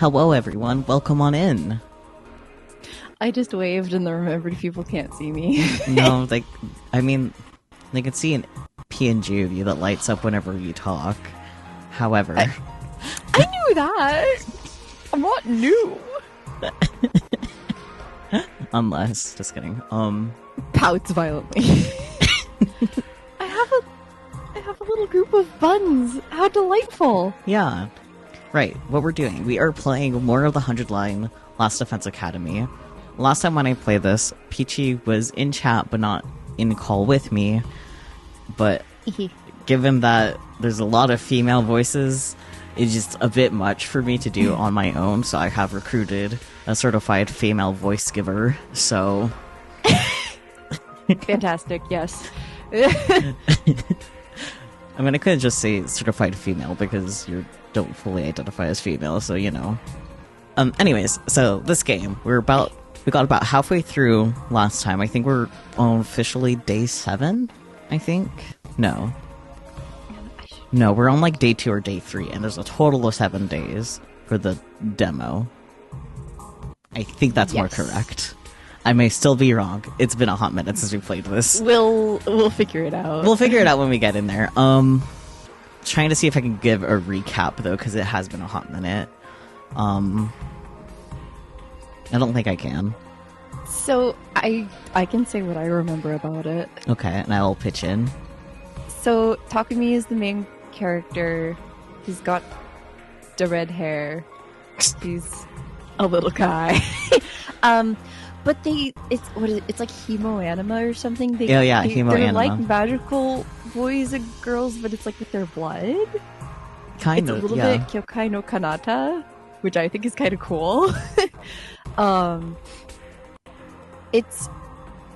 Hello, everyone. Welcome on in. I just waved and then remembered people can't see me. No, they can see an PNG of you that lights up whenever you talk. However... I knew that! I'm not new! Unless... Just kidding. Pouts violently. I have a little group of buns. How delightful! Yeah. Right, what we're doing. We are playing more of the 100-line Last Defense Academy. Last time when I played this, Peachy was in chat but not in call with me. But given that there's a lot of female voices, it's just a bit much for me to do on my own, so I have recruited a certified female voice giver, so... Fantastic, yes. I mean, I couldn't just say certified female because you don't fully identify as female, so you know. Anyways, so this game, we got about halfway through last time. I think we're on officially day 7, I think? No, we're on like day 2 or day 3, and there's a total of 7 days for the demo. I think that's more correct. I may still be wrong. It's been a hot minute since we played this. We'll figure it out. We'll figure it out when we get in there. Trying to see if I can give a recap, though, because it has been a hot minute. I don't think I can. So, I can say what I remember about it. Okay, and I'll pitch in. So, Takumi is the main character. He's got the red hair. He's a little guy. But it's like hemo-anima or something? Hemo-anima. They're like magical boys and girls, but it's like with their blood? Kind of, It's a little bit Kyokai no Kanata, which I think is kind of cool. It's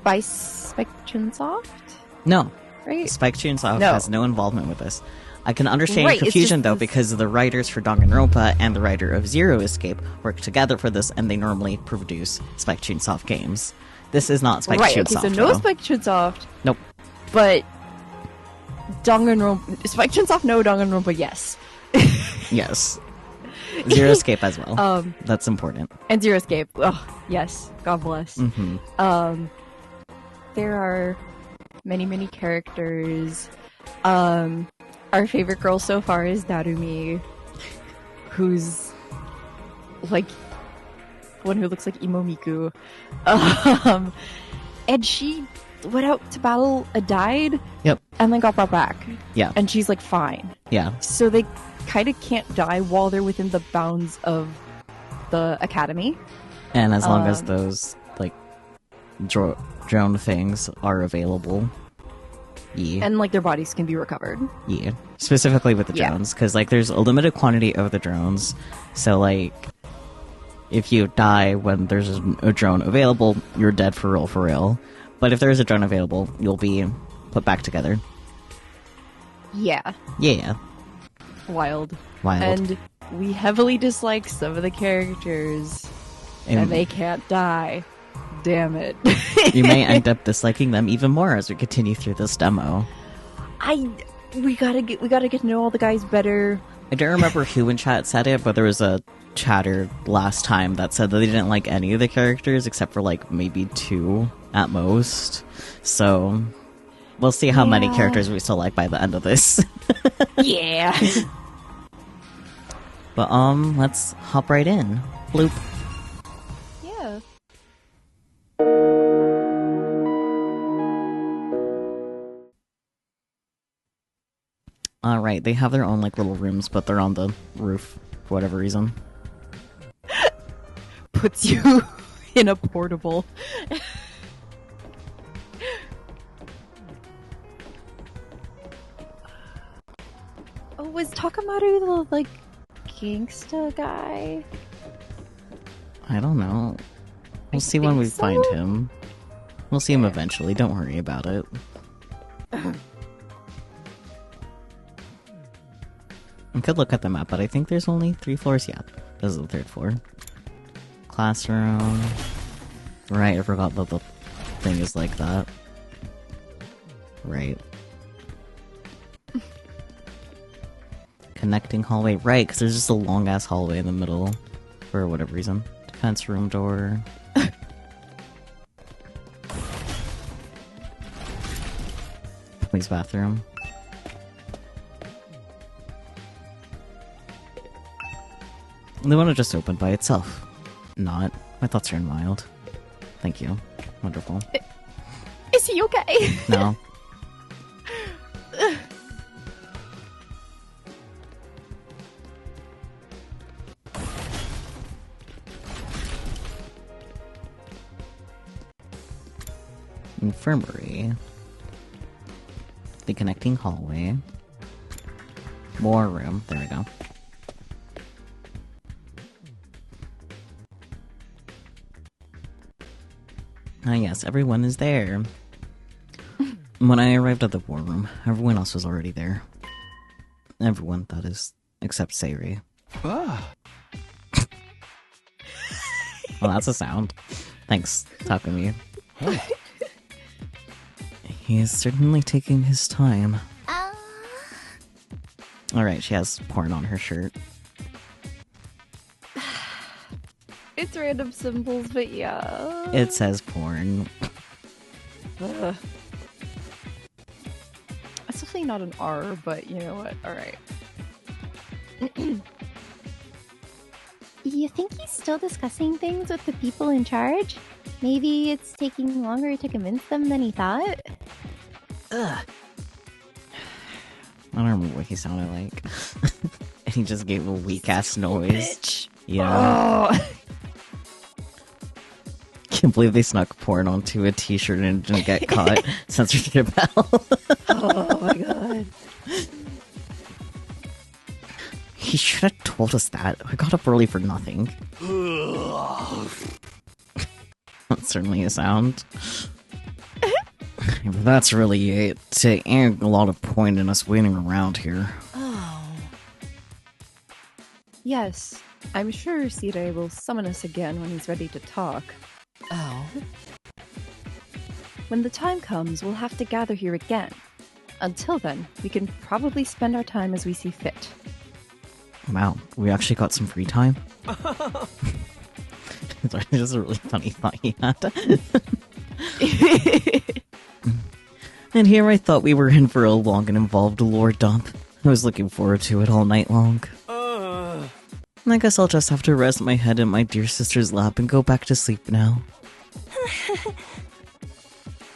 by Spike Chunsoft? No. Right? Spike Chunsoft has no involvement with this. I can understand your confusion, though, because the writers for Danganronpa and the writer of Zero Escape work together for this, and they normally produce Spike Chunsoft games. This is not Spike Chunsoft. Okay, so no Spike Chunsoft. Nope. But Danganronpa... Spike Chunsoft, no. Danganronpa, yes. Yes. Zero Escape as well. That's important. And Zero Escape. Oh, yes. God bless. Mm-hmm. There are many, many characters. Our favorite girl so far is Narumi, who's like one who looks like Emo Miku. And she went out to battle died. Yep. And then got brought back. Yeah. And she's like fine. Yeah. So they kind of can't die while they're within the bounds of the academy. And as long as those like drone things are available. Yeah. And like their bodies can be recovered. Yeah. Specifically with the drones, because like there's a limited quantity of the drones. So like if you die when there's a drone available, you're dead for real. But if there is a drone available, you'll be put back together. Yeah. Yeah. Wild. Wild. And we heavily dislike some of the characters. And they can't die. Damn it. You may end up disliking them even more as we continue through this demo. We gotta get to know all the guys better. I don't remember who in chat said it, but there was a chatter last time that said that they didn't like any of the characters except for like maybe 2 at most. So we'll see how many characters we still like by the end of this. Yeah. But let's hop right in. Bloop. Yeah. Alright, they have their own like little rooms, but they're on the roof for whatever reason. Puts you in a portable. Oh, was Takamaru the like gangsta guy? I don't know. We'll see when we find him. We'll see him eventually, don't worry about it. I could look at the map, but I think there's only 3 floors. Yeah, this is the 3rd floor. Classroom. Right, I forgot that the thing is like that. Right. Connecting hallway. Right, because there's just a long-ass hallway in the middle. For whatever reason. Defense room door. Police bathroom. The one just opened by itself. Not. My thoughts are mild. Thank you. Wonderful. Is he okay? No. Infirmary. The connecting hallway. War room. There we go. Ah yes, everyone is there. When I arrived at the war room, everyone else was already there. Everyone, that is, except Sayri. Ah. Well, that's a sound. Thanks, Takumi. Huh. He is certainly taking his time. Alright, she has porn on her shirt. It's random symbols, but yeah. It says porn. Ugh. It's definitely not an R, but you know what? Alright. You think he's still discussing things with the people in charge? Maybe it's taking longer to convince them than he thought? Ugh. I don't remember what he sounded like. And he just gave a weak-ass noise. Bitch. Yeah. Oh. Can't believe they snuck porn onto a t-shirt and didn't get caught. Censorship hell. Oh my god. He should have told us that. I got up early for nothing. That's certainly a sound. But that's really it. To add a lot of point in us waiting around here. Oh. Yes, I'm sure Sire will summon us again when he's ready to talk. Oh. When the time comes, we'll have to gather here again. Until then, we can probably spend our time as we see fit. Wow, we actually got some free time? Sorry, this is a really funny thought he had. And here I thought we were in for a long and involved lore dump. I was looking forward to it all night long. I guess I'll just have to rest my head in my dear sister's lap and go back to sleep now.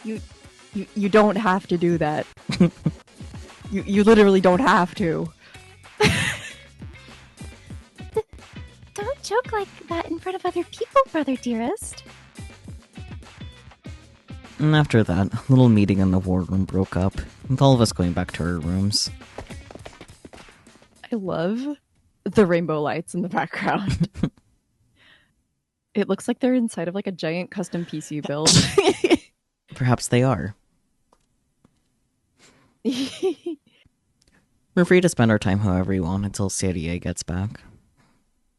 You don't have to do that. you literally don't have to. Don't joke like that in front of other people, brother dearest. And after that, a little meeting in the war room broke up, with all of us going back to our rooms. I love the rainbow lights in the background. It looks like they're inside of like a giant custom PC build. Perhaps they are. We're free to spend our time however we want until Serie gets back.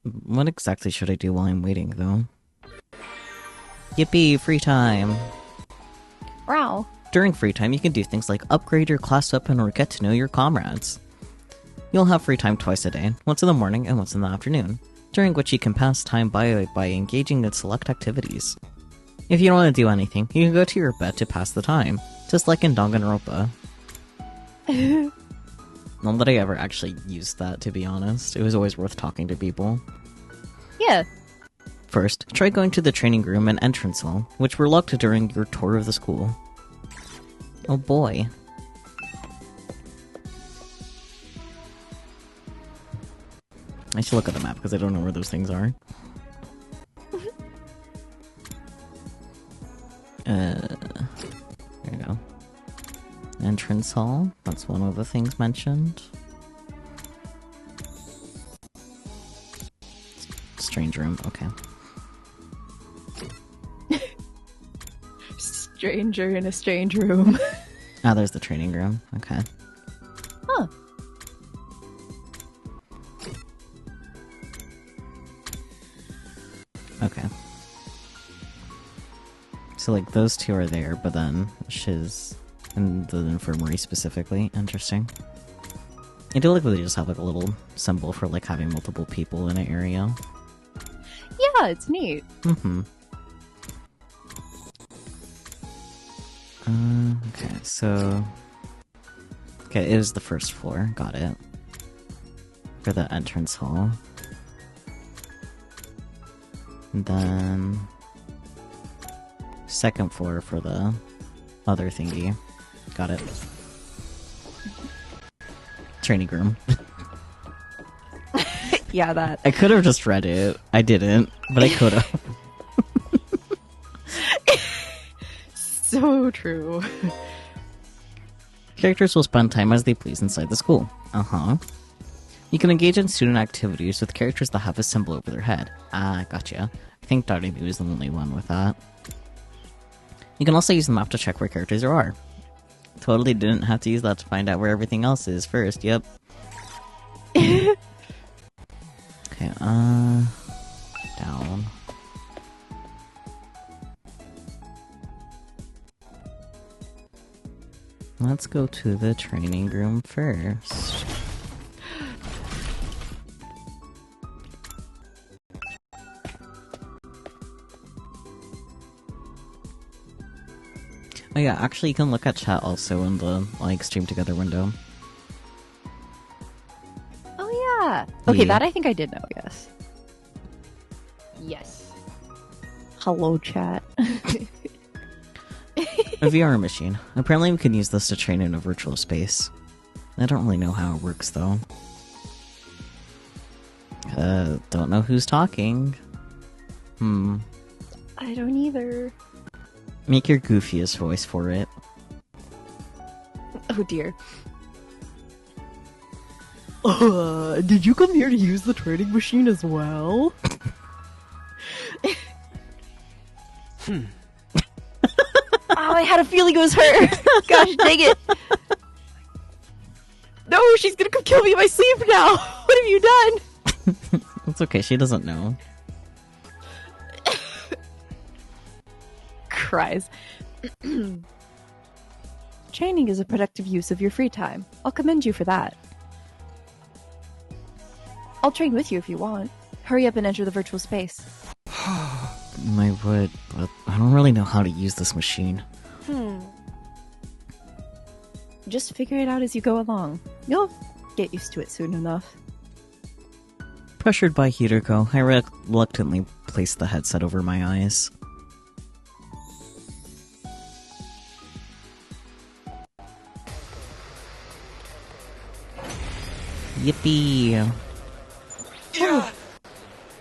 What exactly should I do while I'm waiting, though? Yippee, free time! Wow. During free time, you can do things like upgrade your class weapon or get to know your comrades. You'll have free time twice a day, once in the morning and once in the afternoon, during which you can pass time by engaging in select activities. If you don't want to do anything, you can go to your bed to pass the time, just like in Danganronpa. Not that I ever actually used that, to be honest. It was always worth talking to people. Yeah. First, try going to the training room and entrance hall, which were locked during your tour of the school. Oh boy. I should look at the map because I don't know where those things are. There you go. Entrance hall, that's one of the things mentioned. Strange room, okay. Stranger in a strange room. Ah, there's the training room, okay. Huh. Okay. So, like, those two are there, but then Shiz and the infirmary specifically. Interesting. I do like that they just have, like, a little symbol for, like, having multiple people in an area. Yeah, it's neat. Mm-hmm. Okay, so... Okay, it was the first floor. Got it. For the entrance hall. And then... second floor for the other thingy. Got it. Training room. Yeah, that. I could have just read it. I didn't, but I could have. So true. Characters will spend time as they please inside the school. Uh-huh. You can engage in student activities with characters that have a symbol over their head. Ah, gotcha. I think Darby was the only one with that. You can also use the map to check where characters are. Totally didn't have to use that to find out where everything else is first, yep. Okay, down. Let's go to the training room first. Oh yeah, actually you can look at chat also in the, like, stream together window. Oh yeah. Okay, Yeah. that I think I did know, yes. Yes. Hello, chat. A VR machine. Apparently we can use this to train in a virtual space. I don't really know how it works, though. Don't know who's talking. I don't either. Make your goofiest voice for it. Oh dear. Did you come here to use the training machine as well? Oh, I had a feeling it was her. Gosh dang it. No, she's gonna come kill me in my sleep now. What have you done? It's okay, she doesn't know. Cries. Training is a productive use of your free time. I'll commend you for that. I'll train with you if you want. Hurry up and enter the virtual space. I would, but I don't really know how to use this machine. Just figure it out as you go along. You'll get used to it soon enough. Pressured by Hideko, I reluctantly placed the headset over my eyes. Yippee!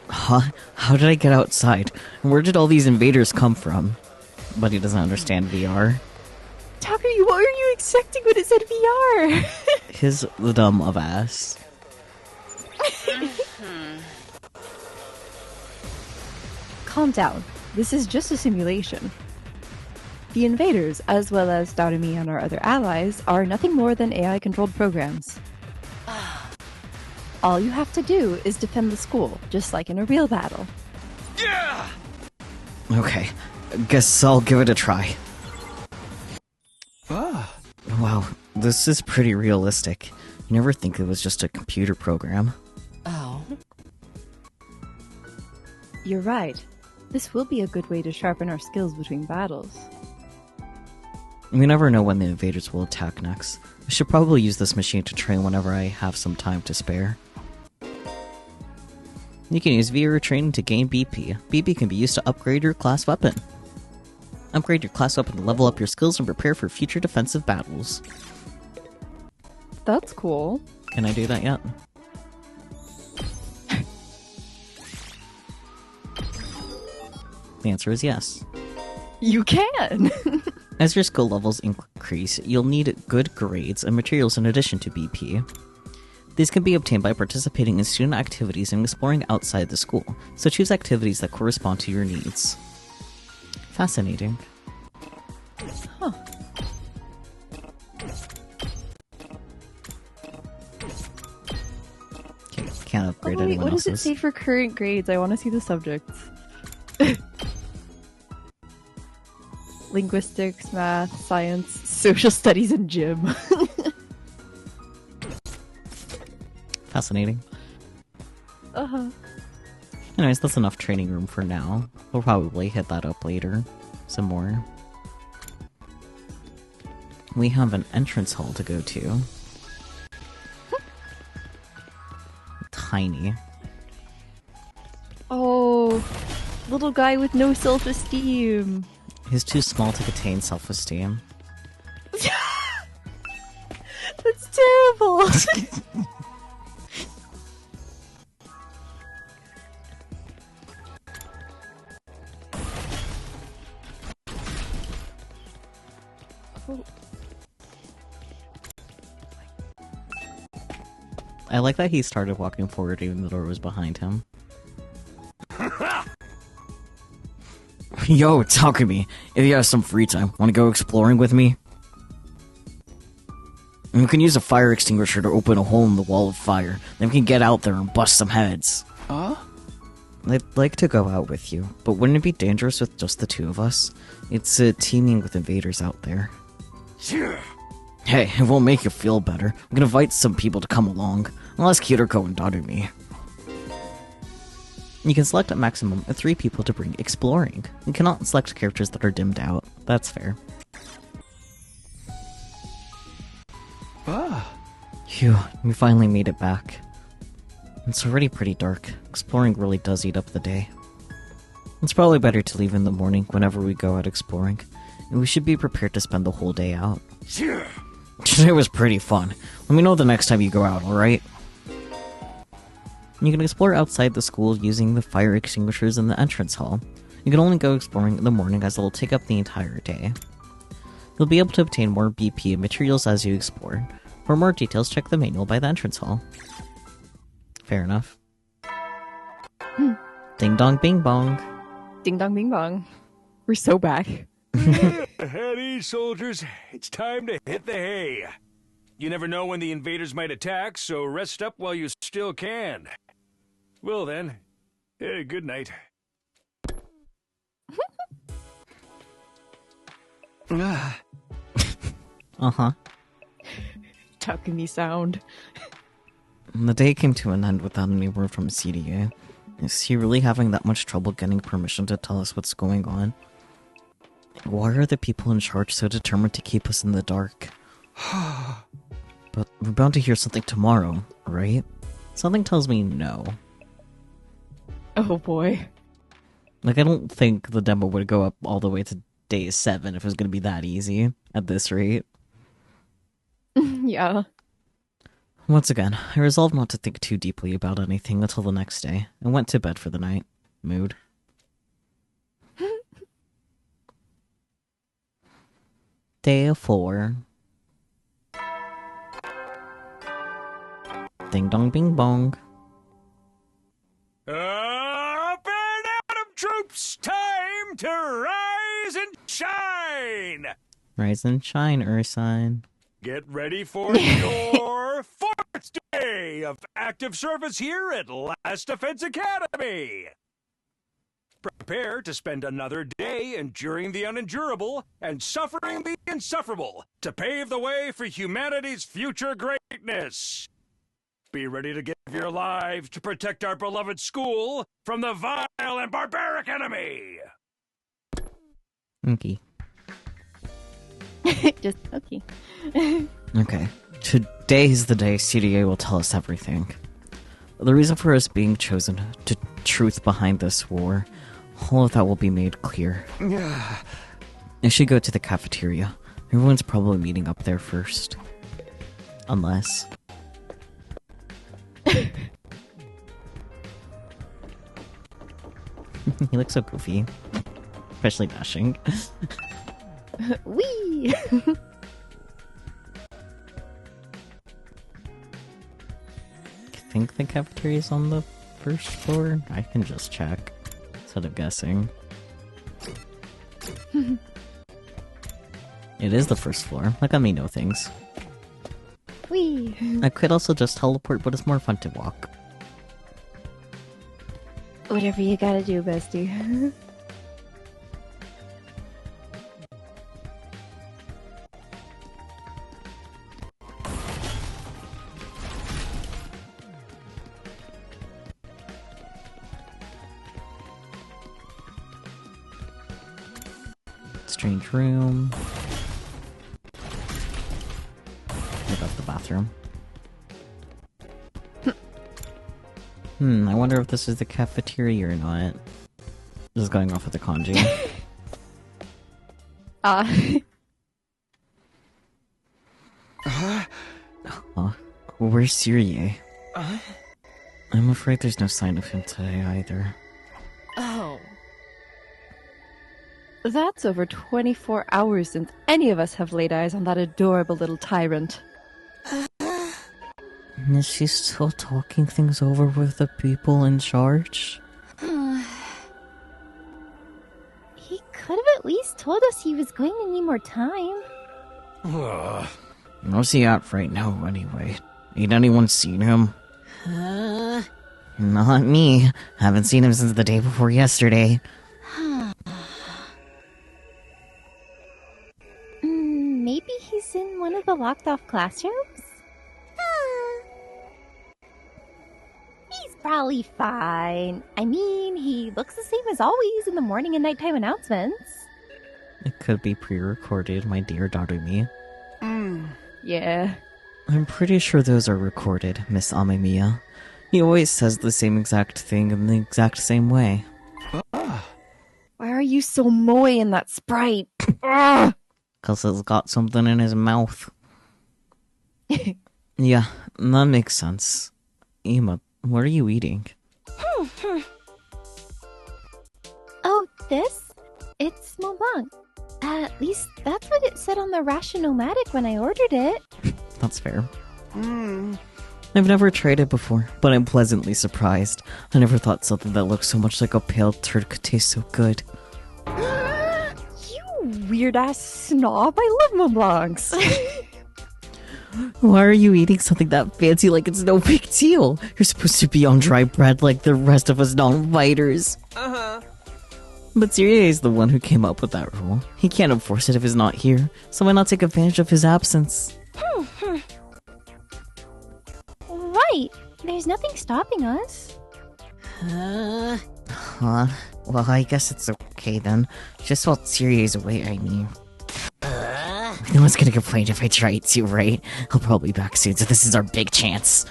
Huh? How did I get outside? Where did all these invaders come from? But he doesn't understand VR. Tucker, what were you expecting when it said VR? His dumb of ass. Calm down. This is just a simulation. The invaders, as well as Darumi and our other allies, are nothing more than AI-controlled programs. All you have to do is defend the school, just like in a real battle. Okay, guess I'll give it a try. Wow, this is pretty realistic. You never think it was just a computer program. Oh. You're right. This will be a good way to sharpen our skills between battles. We never know when the invaders will attack next. I should probably use this machine to train whenever I have some time to spare. You can use VR training to gain BP. BP can be used to upgrade your class weapon. Upgrade your class weapon to level up your skills and prepare for future defensive battles. That's cool. Can I do that yet? The answer is yes. You can! As your skill levels increase, you'll need good grades and materials in addition to BP. These can be obtained by participating in student activities and exploring outside the school, so choose activities that correspond to your needs. Fascinating. Huh. Okay, can't upgrade Wait, anyone what does it else's. say for current grades? I want to see the subjects. Linguistics, math, science, social studies, and gym. Fascinating. Uh-huh. Anyways, that's enough training room for now. We'll probably hit that up later. Some more. We have an entrance hall to go to. Tiny. Oh, little guy with no self-esteem. He's too small to contain self-esteem. That's terrible. I like that he started walking forward even though the door was behind him. Yo, talk to me. If you have some free time, wanna go exploring with me? We can use a fire extinguisher to open a hole in the wall of fire. Then we can get out there and bust some heads. Huh? I'd like to go out with you, but wouldn't it be dangerous with just the two of us? It's teeming with invaders out there. Sure. Hey, it won't make you feel better. I'm gonna invite some people to come along. I'll ask Kiriko and Darumi. You can select a maximum of 3 people to bring exploring. You cannot select characters that are dimmed out. That's fair. Phew, we finally made it back. It's already pretty dark. Exploring really does eat up the day. It's probably better to leave in the morning whenever we go out exploring. And we should be prepared to spend the whole day out. Sure. Today was pretty fun. Let me know the next time you go out, alright? You can explore outside the school using the fire extinguishers in the entrance hall. You can only go exploring in the morning as it will take up the entire day. You'll be able to obtain more BP and materials as you explore. For more details, check the manual by the entrance hall. Fair enough. Ding dong bing bong. Ding dong bing bong. We're so back. Howdy, soldiers. It's time to hit the hay. You never know when the invaders might attack, so rest up while you still can. Well then, good night. Uh-huh. Takumi sound. The day came to an end without any word from CDA. Is he really having that much trouble getting permission to tell us what's going on? Why are the people in charge so determined to keep us in the dark? But we're bound to hear something tomorrow, right? Something tells me no. Oh boy. Like, I don't think the demo would go up all the way to day 7 if it was going to be that easy at this rate. Yeah. Once again, I resolved not to think too deeply about anything until the next day, and went to bed for the night. Mood. Day 4. Ding dong bing bong. Up and Atom troops! Time to rise and shine! Rise and shine, Ursine. Get ready for your 4th day of active service here at Last Defense Academy! Prepare to spend another day enduring the unendurable and suffering the insufferable to pave the way for humanity's future greatness. Be ready to give your lives to protect our beloved school from the vile and barbaric enemy! Okay. Just okay. Okay. Today's the day CDA will tell us everything. The reason for us being chosen, the truth behind this war, all of that will be made clear. I should go to the cafeteria. Everyone's probably meeting up there first. Unless... He looks so goofy. Especially dashing. Wee! I think the cafeteria is on the first floor. I can just check instead of guessing. It is the first floor. Like, let me know things. Wee! I could also just teleport, but it's more fun to walk. Whatever you gotta do, bestie. Strange room. Look up the bathroom. I wonder if this is the cafeteria or not. Just going off with the kanji. Where's Syrie? I'm afraid there's no sign of him today either. Oh. That's over 24 hours since any of us have laid eyes on that adorable little tyrant. Is she still talking things over with the people in charge? He could have at least told us he was going to need more time. Where's he at right now, anyway? Ain't anyone seen him? Not me. Haven't seen him since the day before yesterday. Maybe he's in one of the locked-off classrooms? He's probably fine. I mean, he looks the same as always in the morning and nighttime announcements. It could be pre-recorded, my dear Darumi. Yeah. I'm pretty sure those are recorded, Miss Amemiya. He always says the same exact thing in the exact same way. Why are you so moe in that sprite? Ugh! 'Cause he's got something in his mouth. Yeah, that makes sense. Ima, what are you eating? Oh, this? It's Mobang. At least that's what it said on the Rationomatic when I ordered it. That's fair. I've never tried it before, but I'm pleasantly surprised. I never thought something that looks so much like a pale turd could taste so good. You weird-ass snob. I love Montblancs. Why are you eating something that fancy like it's no big deal? You're supposed to be on dry bread like the rest of us non-biters. But Syrie is the one who came up with that rule. He can't enforce it if he's not here, so why not take advantage of his absence? Right. There's nothing stopping us. Well, I guess it's okay then. Just while Syrie is away, I mean. No one's gonna complain if I try to, right? He'll probably be back soon, so this is our big chance.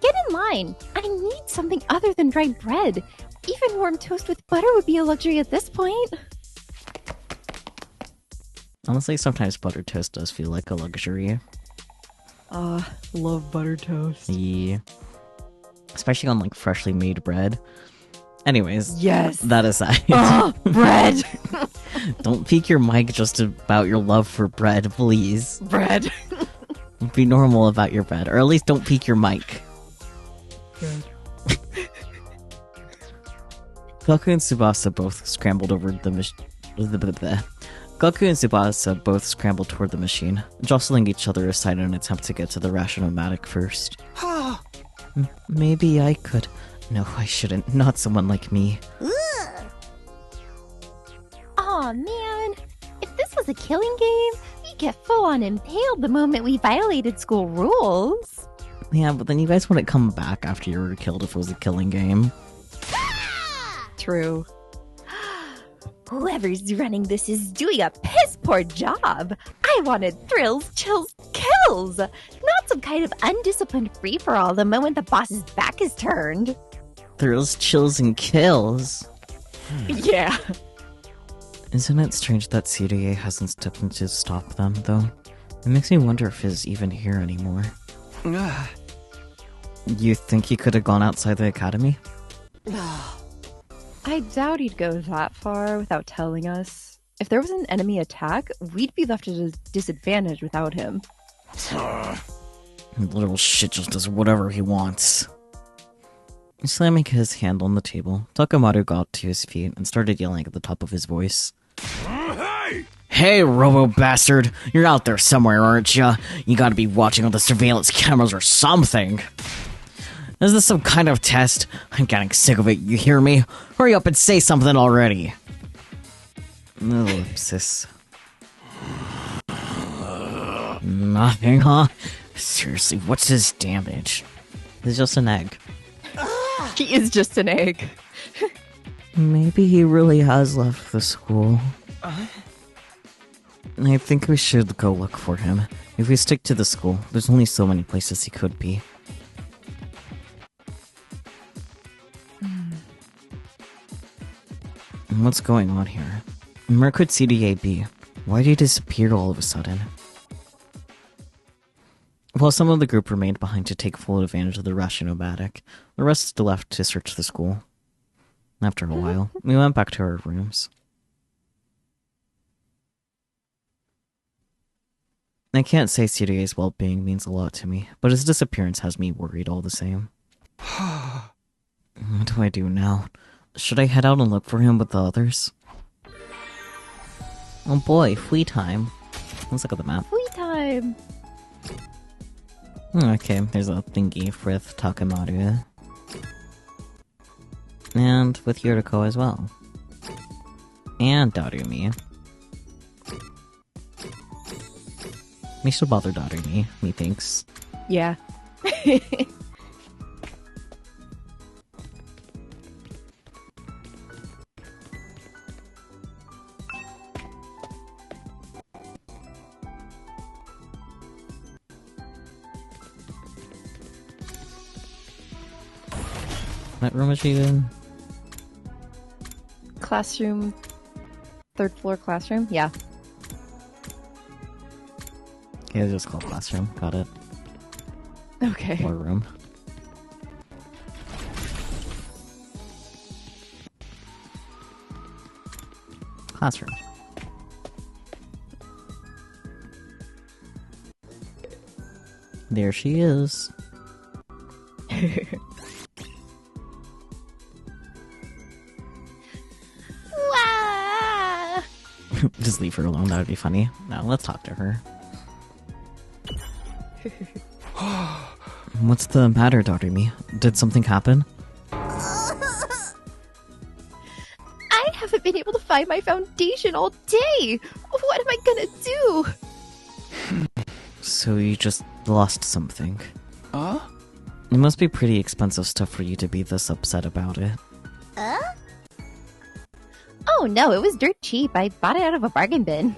Get in line. I need something other than dry bread. Even warm toast with butter would be a luxury at this point. Honestly, sometimes buttered toast does feel like a luxury. Love butter toast. Yeah. Especially on, like, freshly made bread. Anyways. Yes. That aside. Bread. Don't peak your mic just about your love for bread, please. Bread. Be normal about your bread, or at least don't peak your mic. Bread. Goku and Tsubasa both scrambled over the machine. Goku and Tsubasa both scrambled toward the machine, jostling each other aside in an attempt to get to the Rationomatic first. Maybe I could. No, I shouldn't. Not someone like me. Aw, man. If this was a killing game, we'd get full-on impaled the moment we violated school rules. Yeah, but then you guys wouldn't come back after you were killed if it was a killing game. True. Whoever's running this is doing a piss-poor job. I wanted thrills, chills, kills. Not some kind of undisciplined free-for-all the moment the boss's back is turned. Thrills, chills, and kills. Yeah. Isn't it strange that Syrie hasn't stepped in to stop them, though? It makes me wonder if he's even here anymore. You think he could have gone outside the academy? I doubt he'd go that far without telling us. If there was an enemy attack, we'd be left at a disadvantage without him. Little shit just does whatever he wants. Slamming his hand on the table, Takamaru got to his feet and started yelling at the top of his voice. Hey! Hey, robo-bastard! You're out there somewhere, aren't ya? You gotta be watching all the surveillance cameras or something! Is this some kind of test? I'm getting sick of it, you hear me? Hurry up and say something already! Ellipsis. Nothing, huh? Seriously, what's his damage? It's just an egg. He is just an egg. Maybe he really has left the school. I think we should go look for him. If we stick to the school, there's only so many places he could be. What's going on here? Where could CDA be? Why did he disappear all of a sudden? While some of the group remained behind to take full advantage of the rush in Obatic, the rest still left to search the school. After a while, we went back to our rooms. I can't say CDA's well-being means a lot to me, but his disappearance has me worried all the same. What do I do now? Should I head out and look for him with the others? Oh boy, free time. Let's look at the map. Free time. Okay, there's a thingy with Takemaru. And with Yuriko as well. And Darumi. We should bother Darumi, methinks. Yeah. What room is she in? Classroom. 3rd floor classroom? Yeah. Yeah, it's just called classroom. Got it. Okay. Or room. Classroom. There she is. Wah! Just leave her alone, that would be funny. Now, let's talk to her. What's the matter, Darumi? Did something happen? I haven't been able to find my foundation all day. What am I gonna do? So you just lost something. Huh? It must be pretty expensive stuff for you to be this upset about it. Oh no, it was dirt cheap. I bought it out of a bargain bin.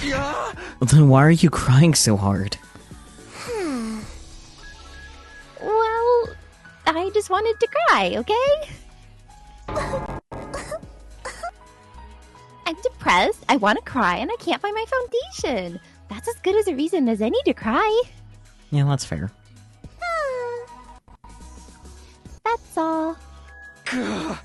Yeah. Then why are you crying so hard? Well, I just wanted to cry, okay? I'm depressed, I want to cry, and I can't find my foundation. That's as good as a reason as any to cry. Yeah, that's fair. That's all. You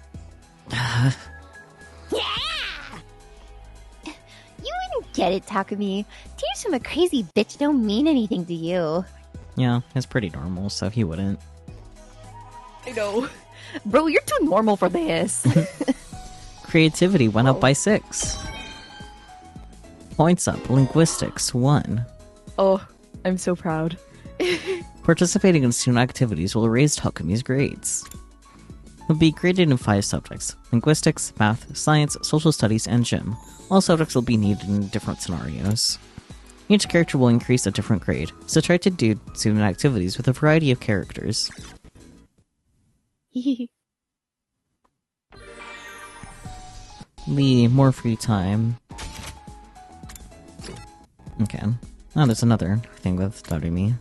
wouldn't get it, Takumi. Tears from a crazy bitch don't mean anything to you. Yeah, it's pretty normal, so he wouldn't. I know. Bro, you're too normal for this. Creativity went up by 6. Points up. Linguistics 1. Oh, I'm so proud. Participating in student activities will raise Takumi's grades. He'll be graded in 5 subjects: linguistics, math, science, social studies, and gym. All subjects will be needed in different scenarios. Each character will increase a different grade, so try to do student activities with a variety of characters. Lee, more free time. Okay. Oh, there's another thing with Darumi.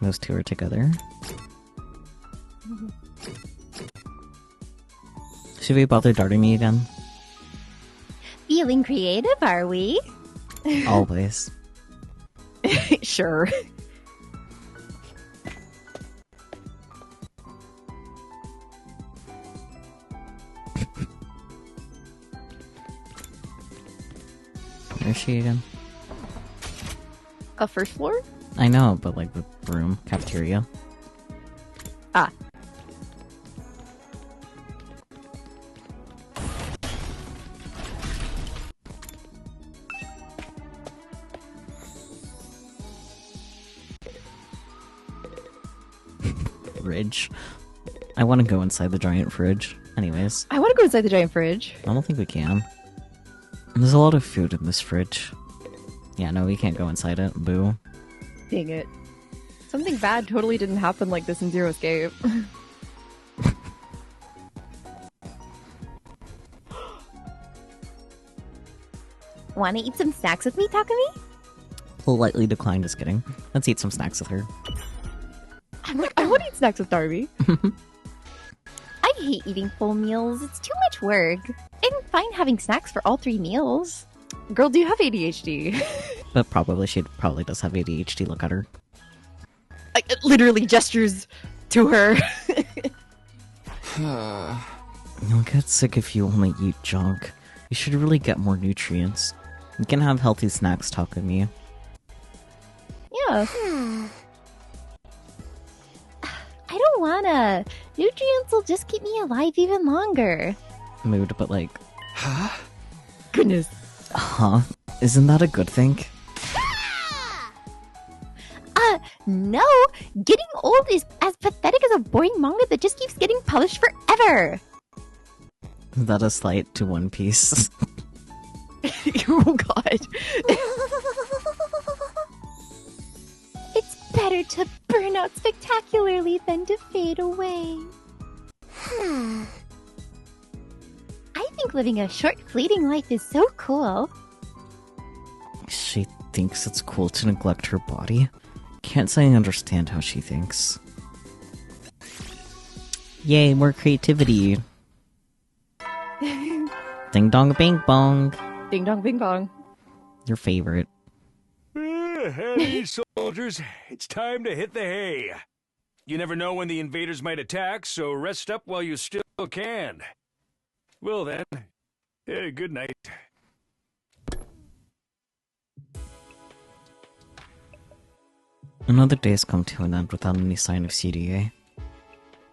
Those two are together. Should we bother Darumi again? Feeling creative, are we? Always. Sure. Where's she again? First floor? I know, but like the room, cafeteria. Ah. Fridge. I want to go inside the giant fridge. Anyways, I want to go inside the giant fridge. I don't think we can. There's a lot of food in this fridge. Yeah, no, we can't go inside it. Boo. Dang it. Something bad totally didn't happen like this in Zero Escape. Want to eat some snacks with me, Takumi? Politely declined, just kidding. Let's eat some snacks with her. I'm like, I want to eat snacks with Darby. I hate eating full meals. It's too much work. I'm fine having snacks for all 3 meals. Girl, do you have ADHD? But she probably does have ADHD. Look at her. Like, it literally gestures to her. You'll get sick if you only eat junk. You should really get more nutrients. You can have healthy snacks, Takumi. Yeah. I don't wanna. Nutrients will just keep me alive even longer. Mood, but like... Goodness. Huh? Isn't that a good thing? No! Getting old is as pathetic as a boring manga that just keeps getting published forever! Is that a slight to One Piece? Oh god. It's better to burn out spectacularly than to fade away. I think living a short, fleeting life is so cool. She thinks it's cool to neglect her body? Can't say I understand how she thinks. Yay, more creativity. Ding dong bing bong. Ding dong bing bong. Your favorite. Hey, soldiers, it's time to hit the hay. You never know when the invaders might attack, so rest up while you still can. Well then, good night. Another day has come to an end without any sign of CDA.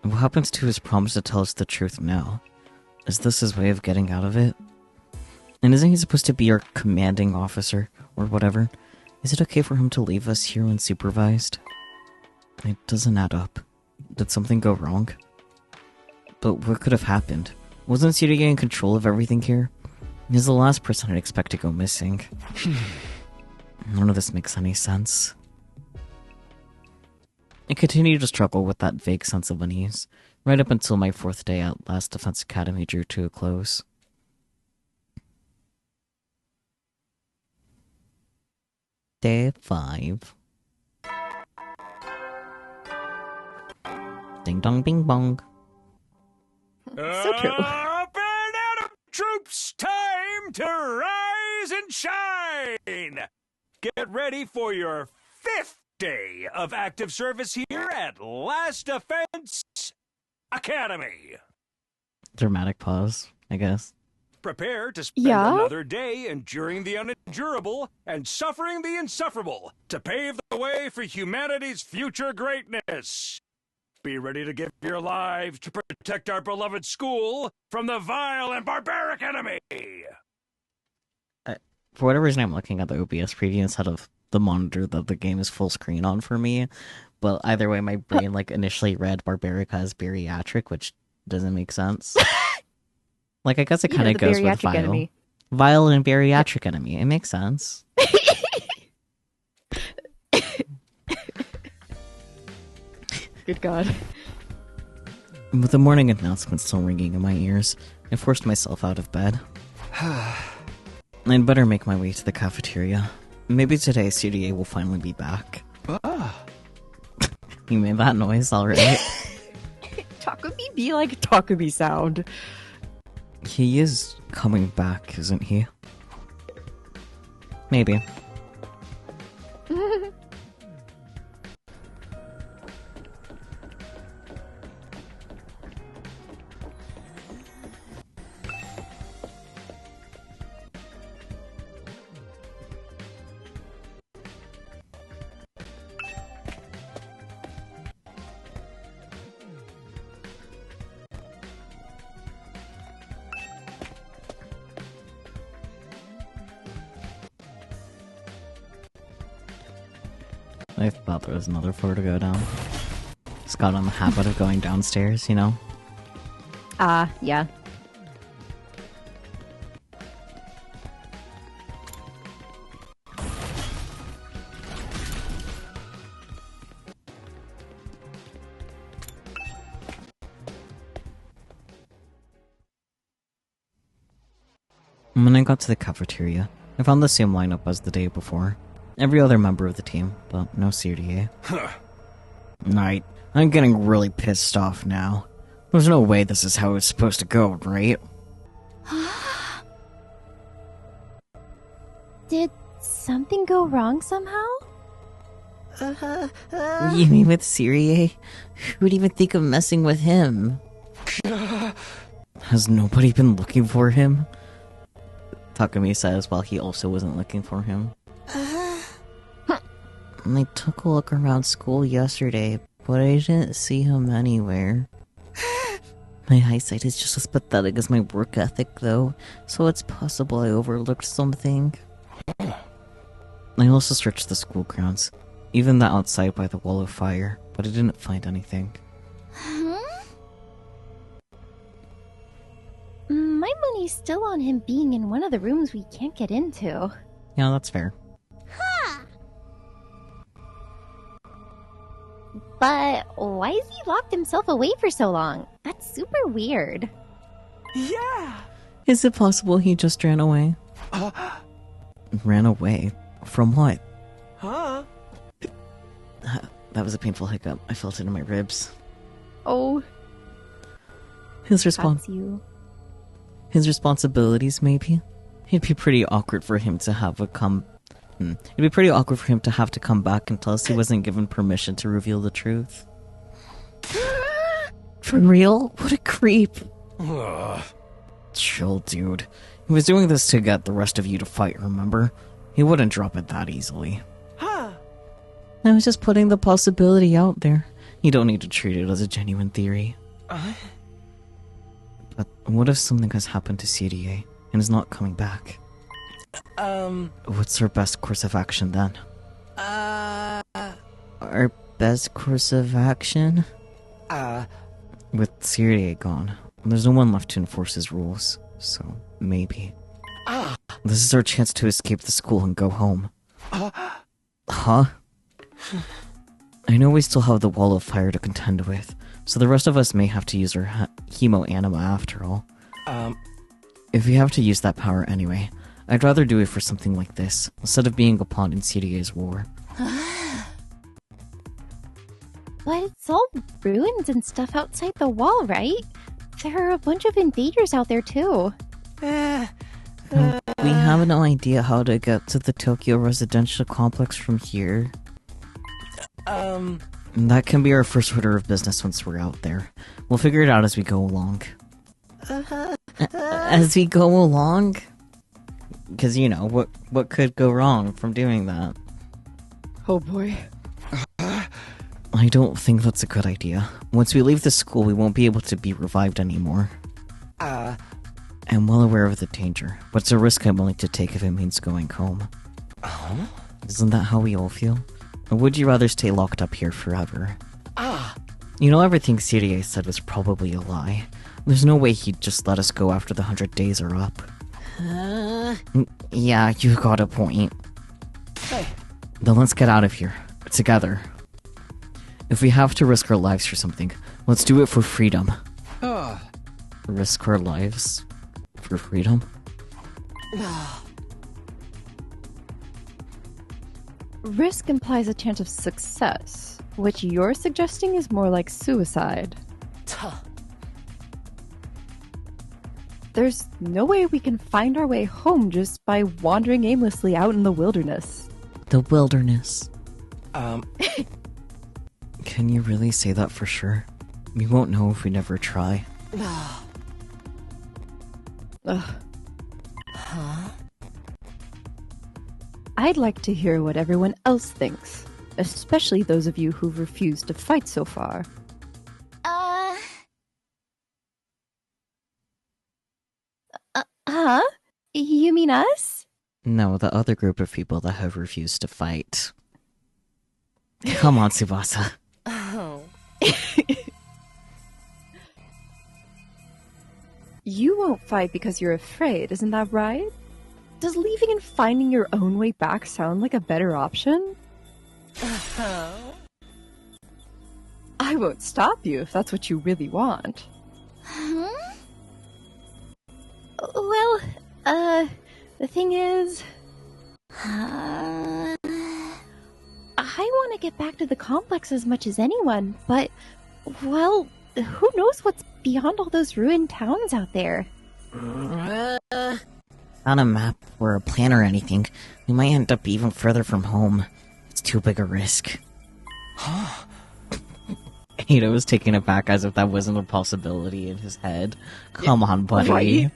And what happens to his promise to tell us the truth now? Is this his way of getting out of it? And isn't he supposed to be our commanding officer, or whatever? Is it okay for him to leave us here unsupervised? It doesn't add up. Did something go wrong? But what could have happened? Wasn't CDA in control of everything here? He's the last person I'd expect to go missing. None of this makes any sense. I continue to struggle with that vague sense of unease, right up until my 4th day at Last Defense Academy drew to a close. Day 5. Ding dong bing bong. So true. Up and out of troops! Time to rise and shine! Get ready for your 5th day of active service here at Last Defense Academy. Dramatic pause, I guess. Prepare to spend another day enduring the unendurable and suffering the insufferable to pave the way for humanity's future greatness. Be ready to give your lives to protect our beloved school from the vile and barbaric enemy. For whatever reason, I'm looking at the OBS preview instead of the monitor that the game is full screen on for me. But either way, my brain initially read barbaric as bariatric, which doesn't make sense. I guess it kind of goes with vile. Enemy. Vile and bariatric enemy. It makes sense. Good god. With the morning announcement still ringing in my ears, I forced myself out of bed. I'd better make my way to the cafeteria. Maybe today CDA will finally be back. You made that noise already. Takumi be like Takumi sound. He is coming back, isn't he? Maybe. I thought there was another floor to go down. Just got on the habit of going downstairs, you know? Yeah. When I got to the cafeteria, I found the same lineup as the day before. Every other member of the team, but no CDA. Right, I'm getting really pissed off now. There's no way this is how it's supposed to go, right? Did something go wrong somehow? You mean with Serie? Who would even think of messing with him? Has nobody been looking for him? Takumi says while he also wasn't looking for him. I took a look around school yesterday, but I didn't see him anywhere. My eyesight is just as pathetic as my work ethic, though, so it's possible I overlooked something. I also searched the school grounds, even the outside by the wall of fire, but I didn't find anything. My money's still on him being in one of the rooms we can't get into. Yeah, that's fair. But why has he locked himself away for so long? That's super weird. Yeah! Is it possible he just ran away? Ran away? From what? Huh? That was a painful hiccup. I felt it in my ribs. Oh, His That's you. His responsibilities, maybe? It'd be pretty awkward for him to have It'd be pretty awkward for him to have to come back and tell us he wasn't given permission to reveal the truth. For real? What a creep. Chill, dude. He was doing this to get the rest of you to fight, remember? He wouldn't drop it that easily. Huh? I was just putting the possibility out there. You don't need to treat it as a genuine theory. But what if something has happened to CDA and is not coming back? What's our best course of action then? Our best course of action? With CDA gone, there's no one left to enforce his rules, so maybe. This is our chance to escape the school and go home. Huh? I know we still have the wall of fire to contend with, so the rest of us may have to use our hemo anima after all. If we have to use that power anyway, I'd rather do it for something like this, instead of being a pawn in CDA's war. But it's all ruins and stuff outside the wall, right? There are a bunch of invaders out there too. We have no idea how to get to the Tokyo residential complex from here. That can be our first order of business once we're out there. We'll figure it out as we go along. As we go along? Because, you know, what could go wrong from doing that? oh boy. I don't think that's a good idea. Once we leave the school, we won't be able to be revived anymore. I'm well aware of the danger, but it's a risk I'm willing to take if it means going home. Isn't that how we all feel? Or would you rather stay locked up here forever? You know, everything CDA said was probably a lie. There's no way he'd just let us go after the 100 days are up. Yeah, you got a point. Hey. Then let's get out of here. Together. If we have to risk our lives for something, let's do it for freedom. Risk our lives? For freedom? Risk implies a chance of success, which you're suggesting is more like suicide. There's no way we can find our way home just by wandering aimlessly out in the wilderness. The wilderness. Can you really say that for sure? We won't know if we never try. Ugh. I'd like to hear what everyone else thinks, especially those of you who've refused to fight so far. Huh? You mean us? No, the other group of people that have refused to fight. Come on, Tsubasa. Oh. You won't fight because you're afraid, isn't that right? Does leaving and finding your own way back sound like a better option? I won't stop you if that's what you really want. Well, The thing is, I want to get back to the complex as much as anyone, but, well, who knows what's beyond all those ruined towns out there? Without a map or a plan or anything, we might end up even further from home. It's too big a risk. Eito was taking it back as if that wasn't a possibility in his head. Come on, buddy. right?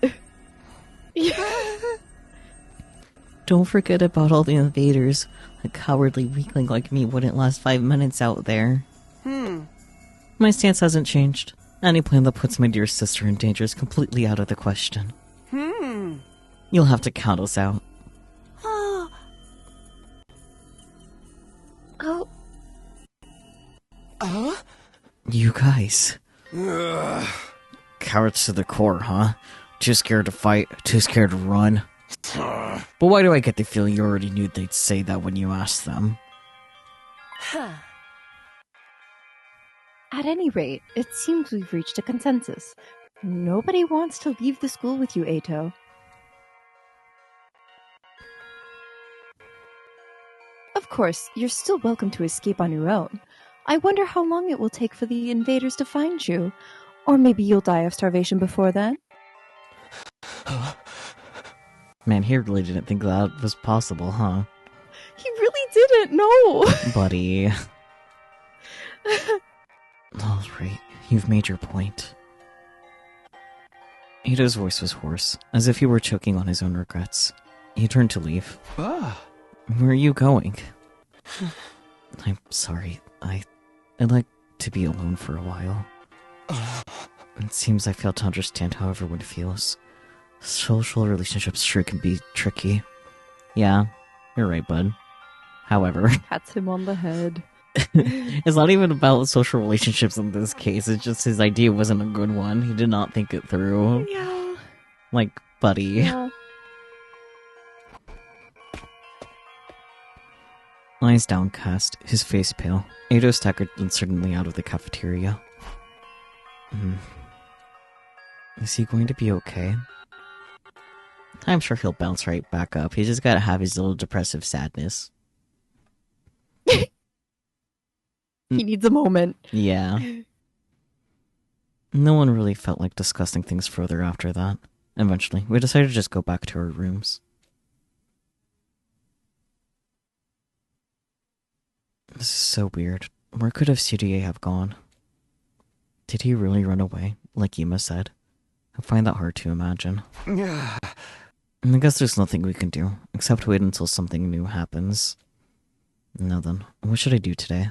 Don't forget about all the invaders. A cowardly weakling like me wouldn't last 5 minutes out there. My stance hasn't changed. Any plan that puts my dear sister in danger is completely out of the question. You'll have to count us out. Oh, You guys. Cowards to the core, huh? Too scared to fight, too scared to run. But why do I get the feeling you already knew they'd say that when you asked them? At any rate, it seems we've reached a consensus. Nobody wants to leave the school with you, Eito. Of course, you're still welcome to escape on your own. I wonder how long it will take for the invaders to find you. Or maybe you'll die of starvation before then? Man, he really didn't think that was possible, huh? He really didn't, no! Buddy. Alright, you've made your point. Eito's voice was hoarse, as if he were choking on his own regrets. He turned to leave. Where are you going? I'm sorry, I'd like to be alone for a while. It seems I fail to understand how everyone feels. Social relationships sure can be tricky. Yeah, you're right, bud. However, Pats him on the head. it's not even about social relationships in this case. It's just his idea wasn't a good one. He did not think it through. Yeah. Like, buddy. Yeah. Eyes downcast, his face pale. Eito staggered uncertainly out of the cafeteria. Is he going to be okay? I'm sure he'll bounce right back up. He just gotta have his little depressive sadness. He needs a moment. Yeah. No one really felt like discussing things further after that. Eventually, we decided to just go back to our rooms. This is so weird. Where could FCDA have gone? Did he really run away, like Yuma said? I find that hard to imagine. I guess there's nothing we can do, except wait until something new happens. Now then, what should I do today?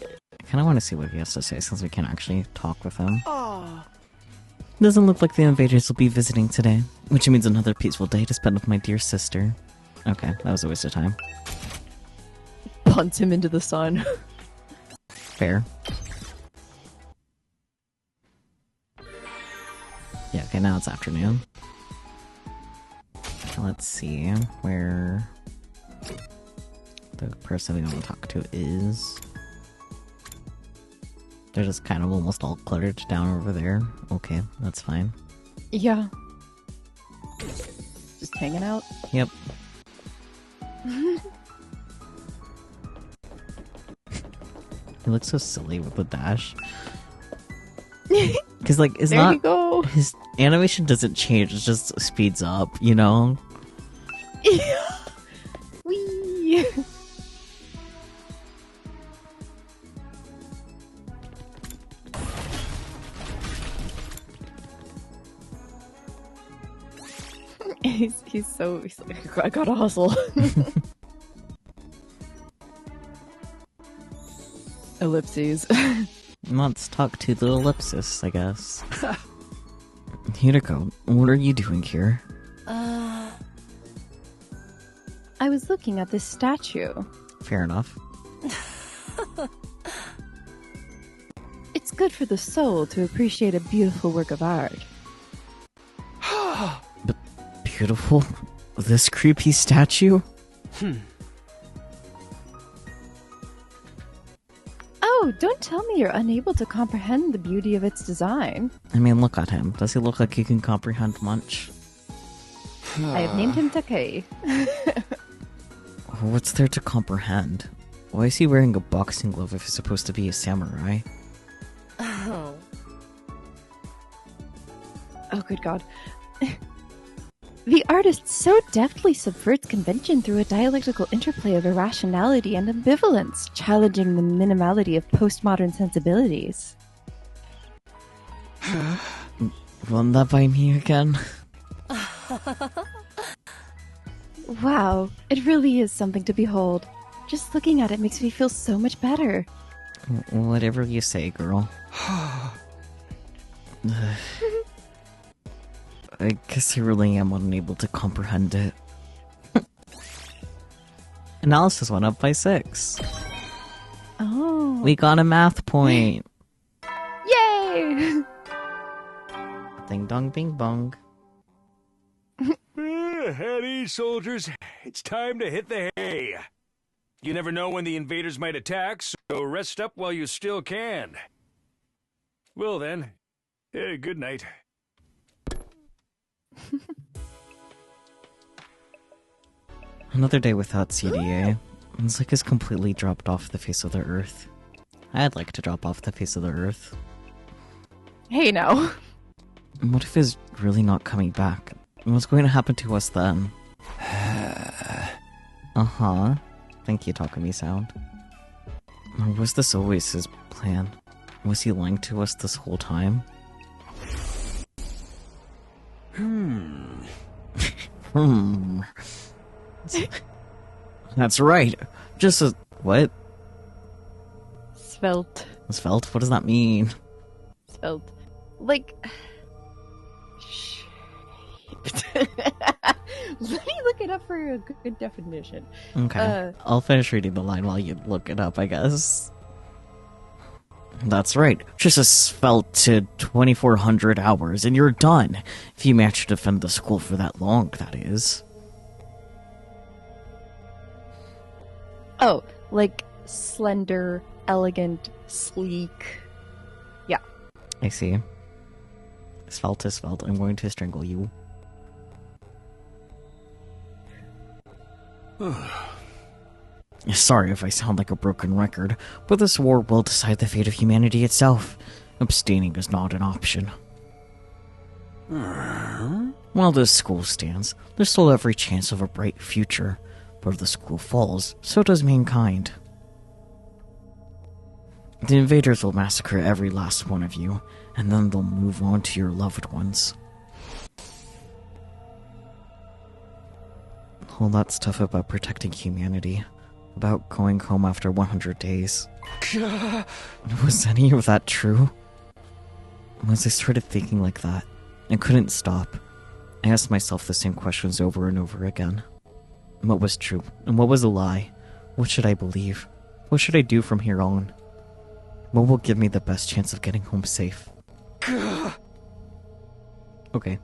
I kinda want to see what he has to say, since we can't actually talk with him. Doesn't look like the invaders will be visiting today, which means another peaceful day to spend with my dear sister. Okay, that was a waste of time. Punts him into the sun. Fair. Yeah, okay, now it's afternoon. Let's see where the person we want to talk to is. They're just kind of almost all cluttered down over there. Okay, that's fine. Yeah. Just hanging out. Yep. He looks so silly with the dash. Because, like, it's There not... you go. His animation doesn't change, it just speeds up, you know? Whee! he's like, I gotta hustle. Ellipses. Let's talk to the ellipsis, I guess. Hideko, what are you doing here? I was looking at this statue. Fair enough. It's good for the soul to appreciate a beautiful work of art. But beautiful? This creepy statue? Oh, Oh, don't tell me you're unable to comprehend the beauty of its design. I mean, look at him. Does he look like he can comprehend much? I have named him Takei. What's there to comprehend? Why is he wearing a boxing glove if he's supposed to be a samurai? Oh. Oh, good God. The artist so deftly subverts convention through a dialectical interplay of irrationality and ambivalence, challenging the minimality of postmodern sensibilities. Run that by me again? Wow, it really is something to behold. Just looking at it makes me feel so much better. Whatever you say, girl. I guess I really am unable to comprehend it. Analysis went up by 6. Oh. We got a math point. Yay! Ding dong bing bong. At ease, soldiers. It's time to hit the hay. You never know when the invaders might attack, so rest up while you still can. Well then, good night. Another day without CDA. It's like it's completely dropped off the face of the earth. I'd like to drop off the face of the earth. Hey now. What if he's really not coming back? What's going to happen to us then? Uh-huh. Thank you, Takumi Sound. Or was this always his plan? Was he lying to us this whole time? That's right. Just a... what? Svelte. Svelte? What does that mean? Svelte. Like... Let me look it up for a good definition. Okay. I'll finish reading the line while you look it up, I guess. That's right. Just a svelte to 2,400 hours, and you're done. If you manage to defend the school for that long, that is. Oh, like slender, elegant, sleek. Yeah. I see. Svelte is svelte. I'm going to strangle you. Sorry if I sound like a broken record, but this war will decide the fate of humanity itself. Abstaining is not an option. While this school stands, there's still every chance of a bright future. But if the school falls, so does mankind. The invaders will massacre every last one of you, and then they'll move on to your loved ones. All that stuff about protecting humanity, about going home after 100 days. Was any of that true? Once I started thinking like that, I couldn't stop. I asked myself the same questions over and over again. What was true, and what was a lie? What should I believe? What should I do from here on? What will give me the best chance of getting home safe? Okay.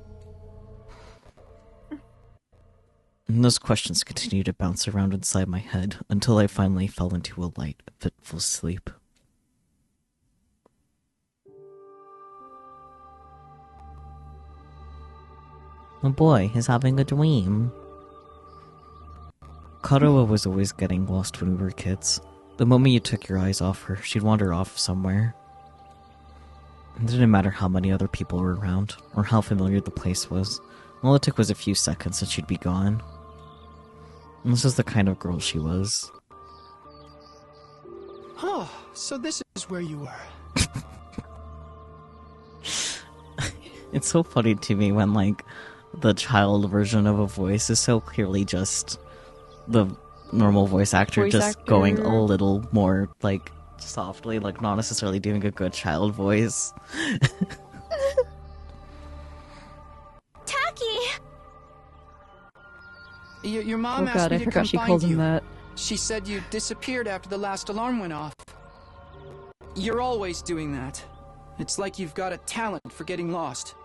And those questions continued to bounce around inside my head until I finally fell into a light, fitful sleep. Oh boy, he's having a dream. Karawa was always getting lost when we were kids. The moment you took your eyes off her, she'd wander off somewhere. It didn't matter how many other people were around, or how familiar the place was. All it took was a few seconds and she'd be gone. And this is the kind of girl she was. Oh, so this is where you were. It's so funny to me when, like, the child version of a voice is so clearly just the normal voice actor going a little more, like, softly, like, not necessarily doing a good child voice. Taki! Your mom Oh asked god, me I to forgot come she find called him you. that. She said you disappeared after the last alarm went off. You're always doing that. It's like you've got a talent for getting lost.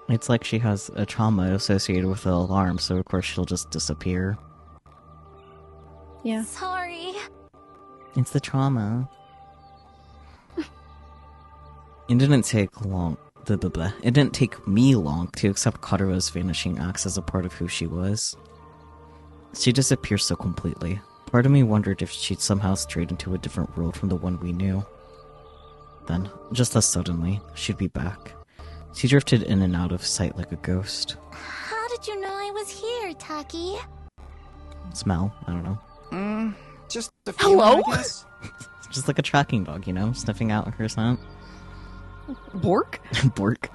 It's like she has a trauma associated with the alarm, so of course she'll just disappear. Yeah. Sorry. It's the trauma. It didn't take long. It didn't take me long to accept Karua's vanishing acts as a part of who she was. She disappeared so completely. Part of me wondered if she'd somehow strayed into a different world from the one we knew. Then, just as suddenly, she'd be back. She drifted in and out of sight like a ghost. How did you know I was here, Taki? Smell? I don't know. Just a feeling, Hello? I guess. Just like a tracking dog, you know? Sniffing out her scent. Bork? Bork.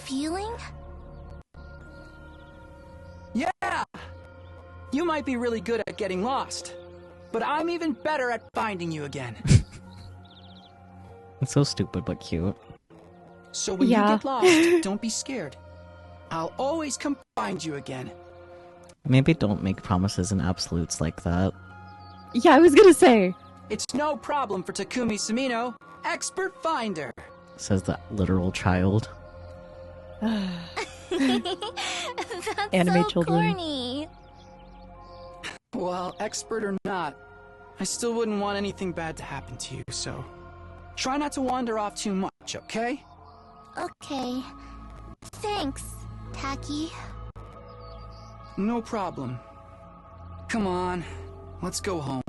Feeling? Yeah! You might be really good at getting lost, but I'm even better at finding you again. It's so stupid but cute. So when Yeah. you get lost, don't be scared. I'll always come find you again. Maybe don't make promises in absolutes like that. Yeah, I was gonna say. It's no problem for Takumi Sumino, expert finder. Says that literal child. That's Anime so children. corny. Well, expert or not, I still wouldn't want anything bad to happen to you, so try not to wander off too much, okay? Okay. Thanks, Taki. No problem. Come on, let's go home.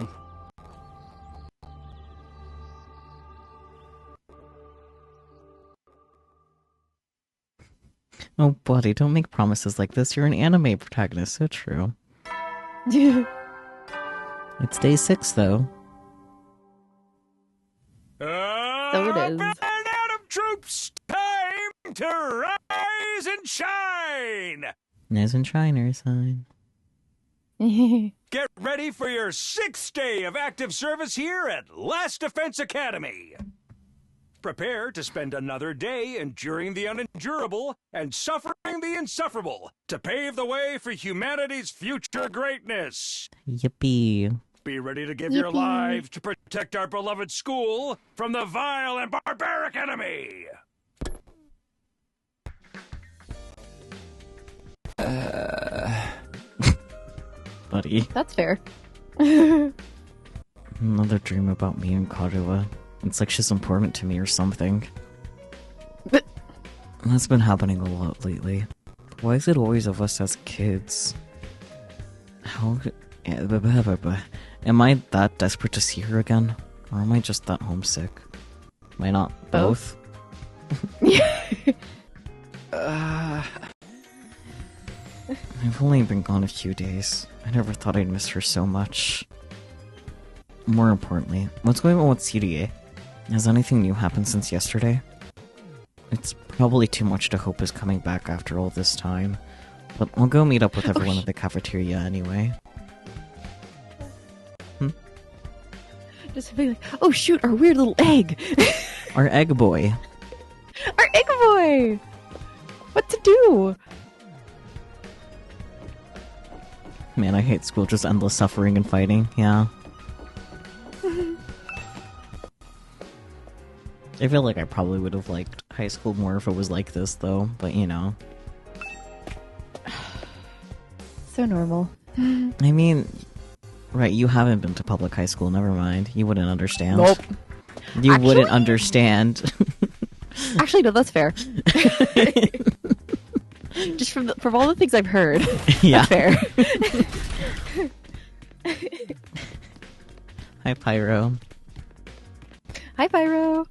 Oh, buddy, don't make promises like this. You're an anime protagonist. So true. It's day 6, though. So it is. Atom troops, time to rise and shine! Nice and shiner sign. Get ready for your 6th day of active service here at Last Defense Academy. Prepare to spend another day enduring the unendurable and suffering the insufferable to pave the way for humanity's future greatness. Yippee. Be ready to give your Yippee. lives to protect our beloved school from the vile and barbaric enemy. Buddy. That's fair. Another dream about me and Karua. It's like she's important to me or something. That's been happening a lot lately. Why is it always of us as kids? How... Am I that desperate to see her again? Or am I just that homesick? Am I not both? I've only been gone a few days. I never thought I'd miss her so much. More importantly, what's going on with CDA? Has anything new happened since yesterday? It's probably too much to hope is coming back after all this time, but I'll go meet up with everyone at the cafeteria anyway. Just be like, oh shoot, our weird little egg! Our egg boy. Our egg boy! What to do? Man, I hate school, just endless suffering and fighting, yeah. I feel like I probably would have liked high school more if it was like this, though, but you know. So normal. I mean, right, you haven't been to public high school, never mind. You wouldn't understand. Nope. You wouldn't Actually- understand. Actually, no, that's fair. Just from all the things I've heard, Yeah. that's fair. Hi, Pyro. Hi, Pyro.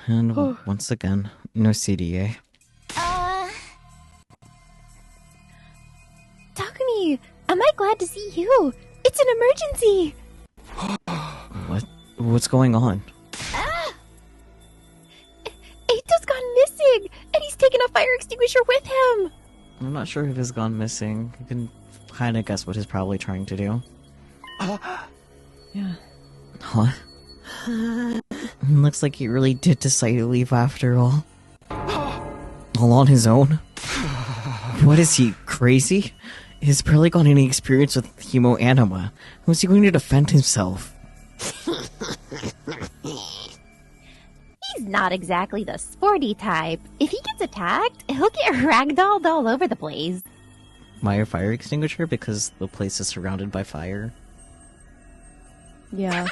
And once again, no CDA. Takumi, am I glad to see you? It's an emergency. What's going on? Eito's gone missing, and he's taken a fire extinguisher with him. I'm not sure if he's gone missing. You can kind of guess what he's probably trying to do. Yeah. What? Looks like he really did decide to leave after all. All on his own? What is he, crazy? He's barely got any experience with Hemo Anima. How is he going to defend himself? not exactly the sporty type. If he gets attacked, he'll get ragdolled all over the place. My fire extinguisher because the place is surrounded by fire. Yeah.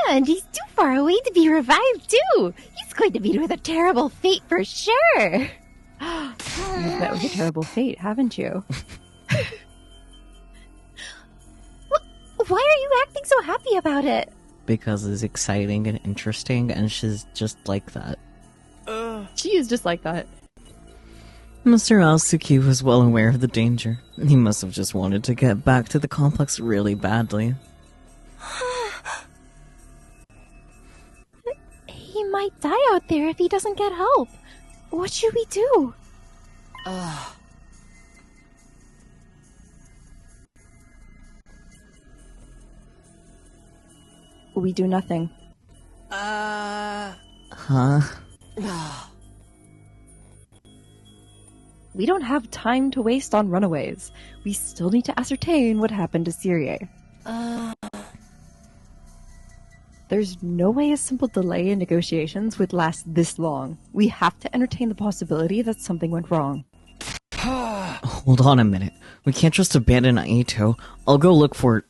And he's too far away to be revived, too. He's going to meet with a terrible fate for sure. You've met with a terrible fate, haven't you? Why are you acting so happy about it? Because it's exciting and interesting, and she's just like that. She is just like that. Mr. Alsuki was well aware of the danger. He must have just wanted to get back to the complex really badly. He might die out there if he doesn't get help. What should we do? We do nothing. Huh? We don't have time to waste on runaways. We still need to ascertain what happened to Syrie. There's no way a simple delay in negotiations would last this long. We have to entertain the possibility that something went wrong. Hold on a minute. We can't just abandon Eito. I'll go look for...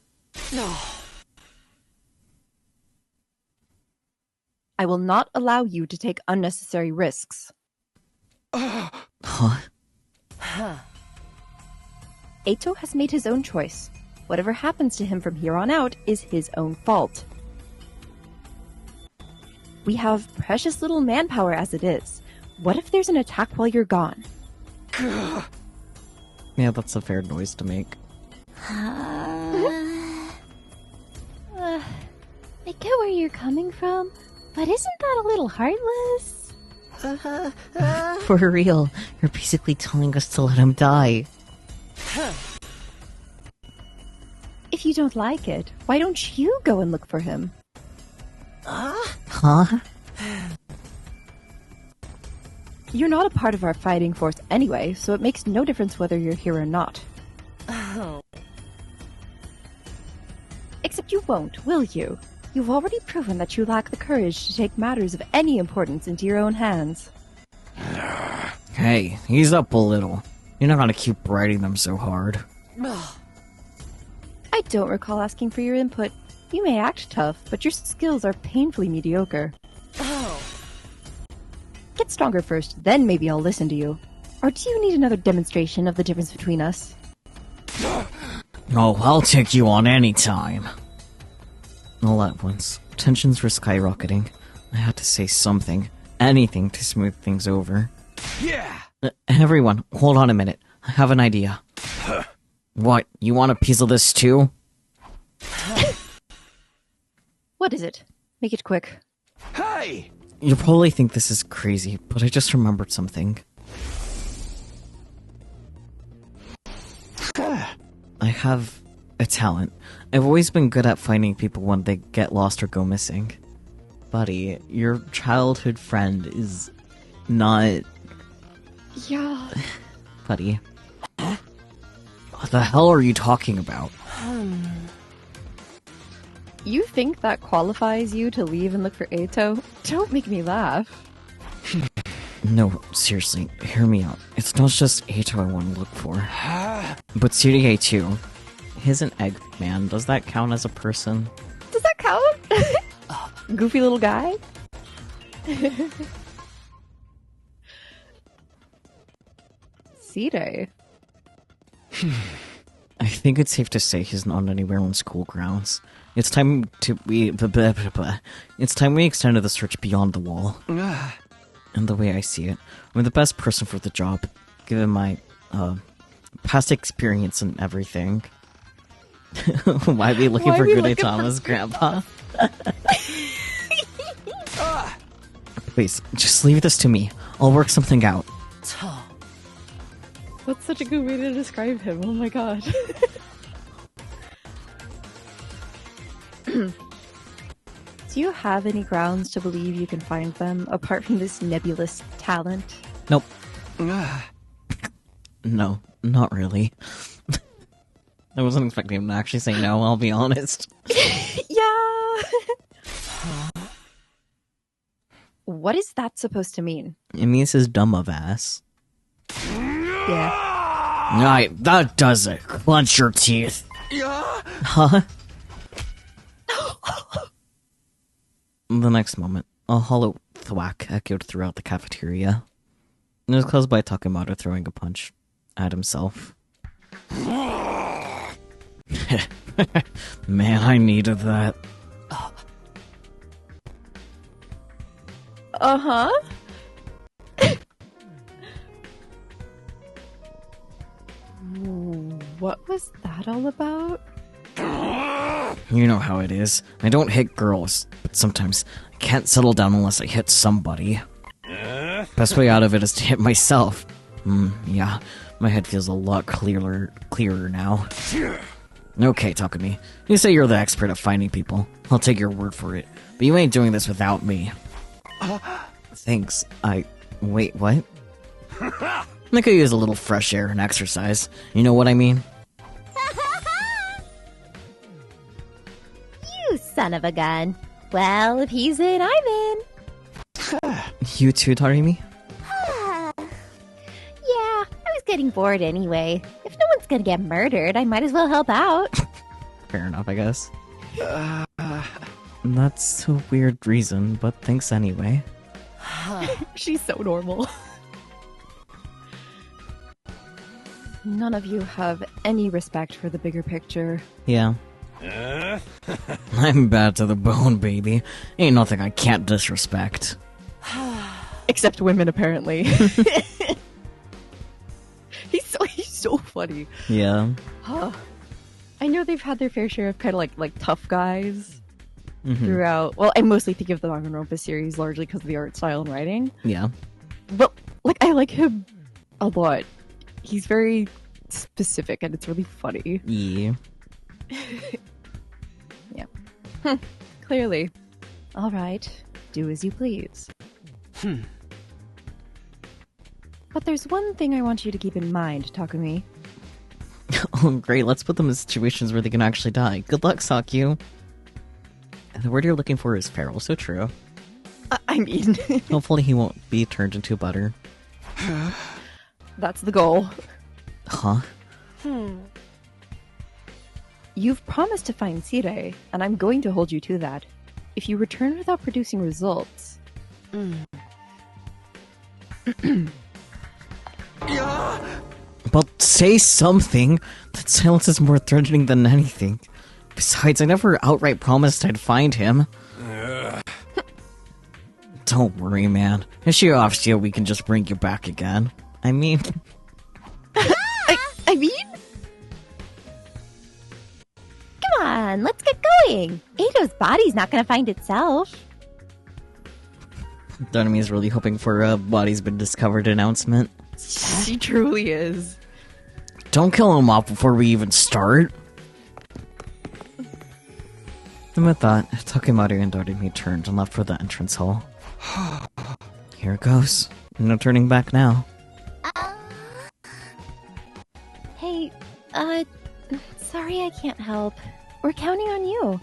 I will not allow you to take unnecessary risks. Huh? Eito has made his own choice. Whatever happens to him from here on out is his own fault. We have precious little manpower as it is. What if there's an attack while you're gone? Yeah, that's a fair noise to make. I get where you're coming from, but isn't that a little heartless? For real, you're basically telling us to let him die. If you don't like it, why don't you go and look for him? Huh? You're not a part of our fighting force anyway, so it makes no difference whether you're here or not. Except you won't, will you? You've already proven that you lack the courage to take matters of any importance into your own hands. Hey, ease up a little. You're not gonna keep writing them so hard. I don't recall asking for your input. You may act tough, but your skills are painfully mediocre. Get stronger first, then maybe I'll listen to you. Or do you need another demonstration of the difference between us? Oh, I'll take you on any time. All at once, tensions were skyrocketing. I had to say something, anything to smooth things over. Yeah! Everyone, hold on a minute. I have an idea. What, you want a piece of this too? What is it? Make it quick. Hey! You'll probably think this is crazy, but I just remembered something. I have a talent. I've always been good at finding people when they get lost or go missing. Buddy, your childhood friend is not... Yeah. Buddy. What the hell are you talking about? You think that qualifies you to leave and look for Eito? Don't make me laugh. No, seriously, hear me out. It's not just Eito I want to look for. But Syrie too. He's an egg man. Does that count as a person? Does that count? Goofy little guy? Sire. I think it's safe to say he's not anywhere on school grounds. It's time we extended the search beyond the wall. And the way I see it, I'm the best person for the job, given my past experience and everything. Why be looking for Gudetama's grandpa? Please, just leave this to me. I'll work something out. That's such a good way to describe him. Oh my god. Do you have any grounds to believe you can find them, apart from this nebulous talent? Nope. No, not really. I wasn't expecting him to actually say no, I'll be honest. Yeah! What is that supposed to mean? It means his dumb of ass. Yeah. Right, that does it. Clench your teeth. Huh? The next moment, a hollow thwack echoed throughout the cafeteria. It was caused by Takemoto throwing a punch at himself. Man, I needed that. Uh-huh. What was that all about? You know how it is. I don't hit girls, but sometimes I can't settle down unless I hit somebody. Best way out of it is to hit myself. Yeah, my head feels a lot clearer now. Okay, Takumi. You say you're the expert at finding people. I'll take your word for it. But you ain't doing this without me. Thanks. Wait, what? I could use a little fresh air and exercise. You know what I mean? You son of a gun. Well, if he's in, I'm in. You too, Tarimi? Yeah, I was getting bored anyway. If no one's gonna get murdered, I might as well help out. Fair enough, I guess. That's a weird reason, but thanks anyway. She's so normal. None of you have any respect for the bigger picture. Yeah. I'm bad to the bone, baby. Ain't nothing I can't disrespect. Except women, apparently. He's so funny. Yeah. I know they've had their fair share of kind of like tough guys throughout. Well, I mostly think of the Danganronpa series largely because of the art style and writing. Yeah. But like, I like him a lot. He's very specific, and it's really funny. Yeah. Yeah. Clearly. All right. Do as you please. But there's one thing I want you to keep in mind, Takumi. Oh, great. Let's put them in situations where they can actually die. Good luck, Sakyu. The word you're looking for is feral, so true. I mean... Hopefully he won't be turned into butter. That's the goal. Huh? You've promised to find Sire, and I'm going to hold you to that. If you return without producing results... But say something! That silence is more threatening than anything. Besides, I never outright promised I'd find him. Don't worry, man. If she offs you, we can just bring you back again. I mean... I mean? Come on, let's get going. Eito's body's not gonna find itself. Donami is really hoping for a body's been discovered announcement. She truly is. Don't kill him off before we even start. And with that, Takemoto and Donami turned and left for the entrance hall. Here it goes. No turning back now. Hey, sorry I can't help. We're counting on you.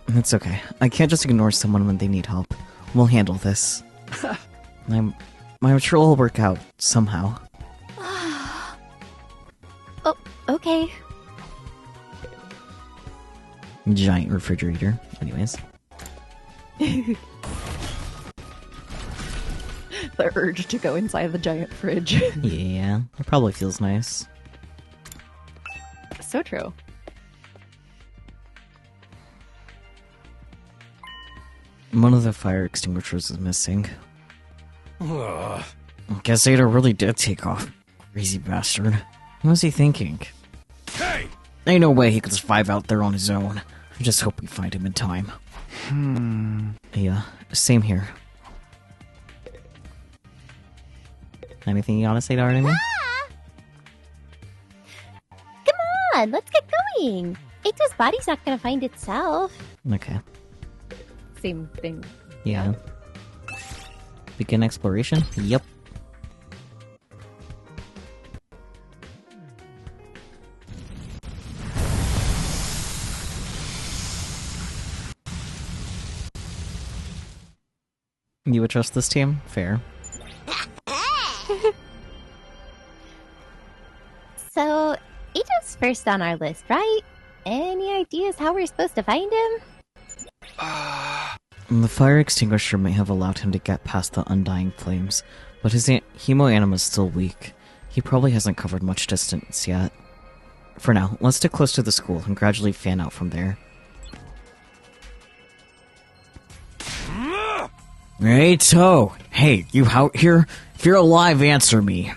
It's okay. I can't just ignore someone when they need help. We'll handle this. I'm sure it'll work out somehow. Oh, okay. Giant refrigerator. Anyways. The urge to go inside the giant fridge. Yeah, it probably feels nice. So true. One of the fire extinguishers is missing. Guess Eito really did take off. Crazy bastard. What was he thinking? Hey! Ain't no way he could survive out there on his own. I just hope we find him in time. Yeah, same here. Anything you gotta say to Artemis? Come on, let's get going. Eito's body's not gonna find itself. Okay. Same thing. Yeah. Begin exploration? Yep. You would trust this team? Fair. So, Eito's first on our list, right? Any ideas how we're supposed to find him? The fire extinguisher may have allowed him to get past the undying flames, but his hemo-anima is still weak. He probably hasn't covered much distance yet. For now, let's stick close to the school and gradually fan out from there. Eito! Hey, you out here? If you're alive, answer me.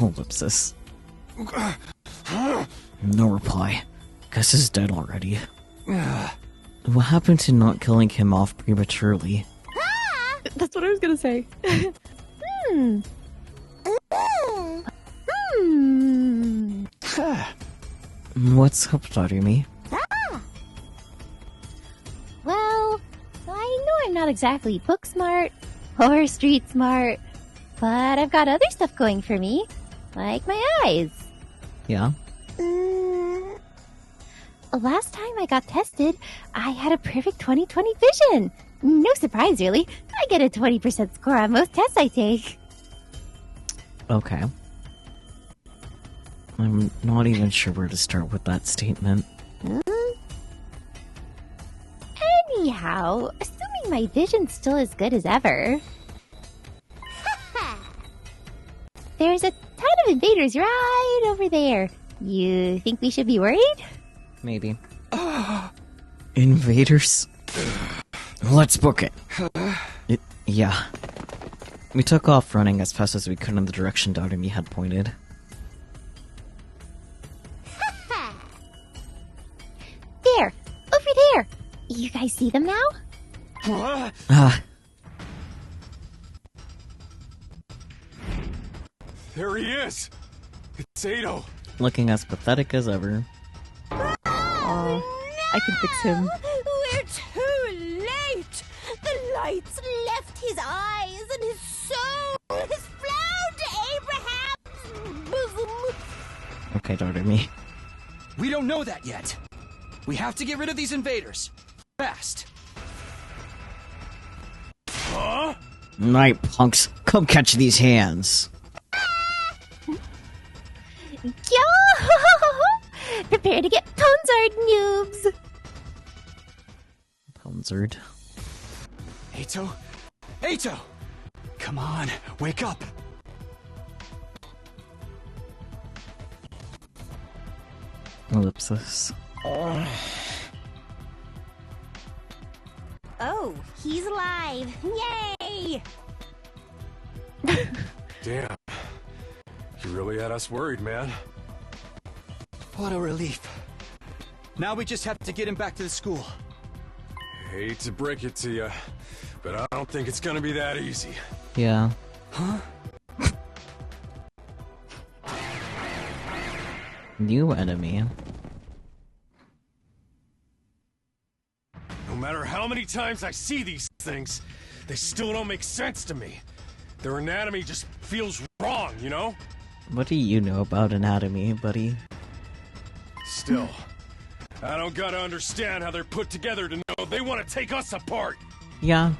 Ellipsis. No reply. Guess he's dead already. What happened to not killing him off prematurely? That's what I was gonna say. What's up, Darumi? Well, I know I'm not exactly book smart or street smart, but I've got other stuff going for me, like my eyes. Yeah? Last time I got tested, I had a perfect 20/20 vision. No surprise, really. I get a 20% score on most tests I take. Okay. I'm not even sure where to start with that statement. Anyhow, assuming my vision's still as good as ever, there's a ton of invaders right over there. You think we should be worried? Maybe. Invaders? Let's book it. Yeah. We took off running as fast as we could in the direction Darumi had pointed. There! Over there! You guys see them now? There he is! It's Eito! Looking as pathetic as ever. I can fix him. We're too late! The lights left his eyes and his soul has flown to Abraham's bosom! Okay, Darumi. We don't know that yet. We have to get rid of these invaders. Fast. Huh? Night, punks. Come catch these hands. Yo! Prepare to get ponzared, noobs! Ponzard. Eito? Eito! Come on, wake up! Ellipsis. Oh, he's alive! Yay! Damn. You really had us worried, man. What a relief. Now we just have to get him back to the school. Hate to break it to you, but I don't think it's gonna be that easy. Yeah. Huh? New enemy. No matter how many times I see these things, they still don't make sense to me. Their anatomy just feels wrong, you know? What do you know about anatomy, buddy? Still, I don't gotta understand how they're put together to know they want to take us apart. Yeah.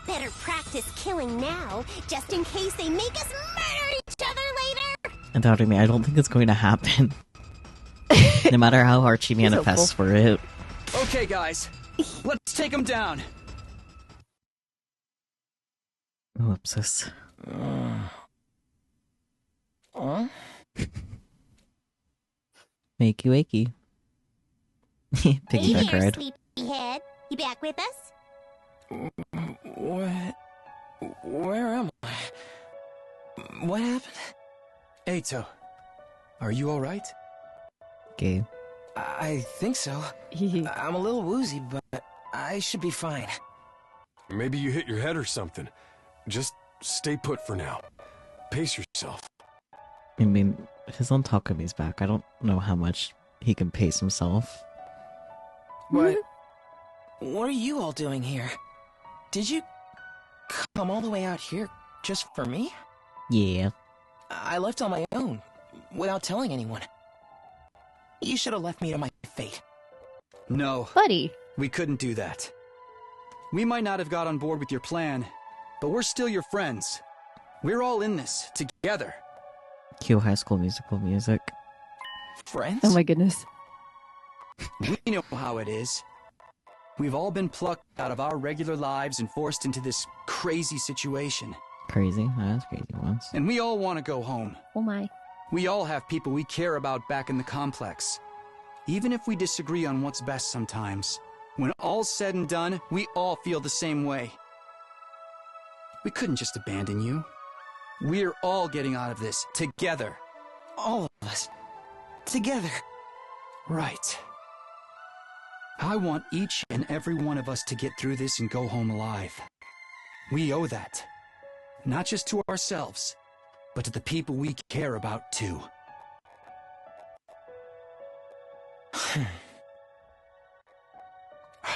Better practice killing now, just in case they make us murder each other later! Darumi, I don't think it's going to happen. No matter how hard she manifests for it. Okay, guys. Let's take him down. Ellipsis. Wakey wakey. Piggyback Hey there, ride. sleepyhead. You back with us? What? Where am I? What happened? Eito, are you alright? Okay. I think so. I'm a little woozy, but I should be fine. Maybe you hit your head or something. Just stay put for now. Pace yourself. I mean, he's on Takumi's back. I don't know how much he can pace himself. What are you all doing here? Did you come all the way out here just for me? Yeah. I left on my own, without telling anyone. You should have left me to my fate. No, Buddy. we couldn't do that. We might not have got on board with your plan, but we're still your friends. We're all in this, together. Cue High School Musical music. Friends? Oh my goodness. We know how it is. We've all been plucked out of our regular lives and forced into this crazy situation. Crazy? That's crazy once. And we all want to go home. Oh my. We all have people we care about back in the complex. Even if we disagree on what's best sometimes, when all's said and done, we all feel the same way. We couldn't just abandon you. We're all getting out of this, together. All of us. Together. Right. I want each and every one of us to get through this and go home alive. We owe that. Not just to ourselves, but to the people we care about too.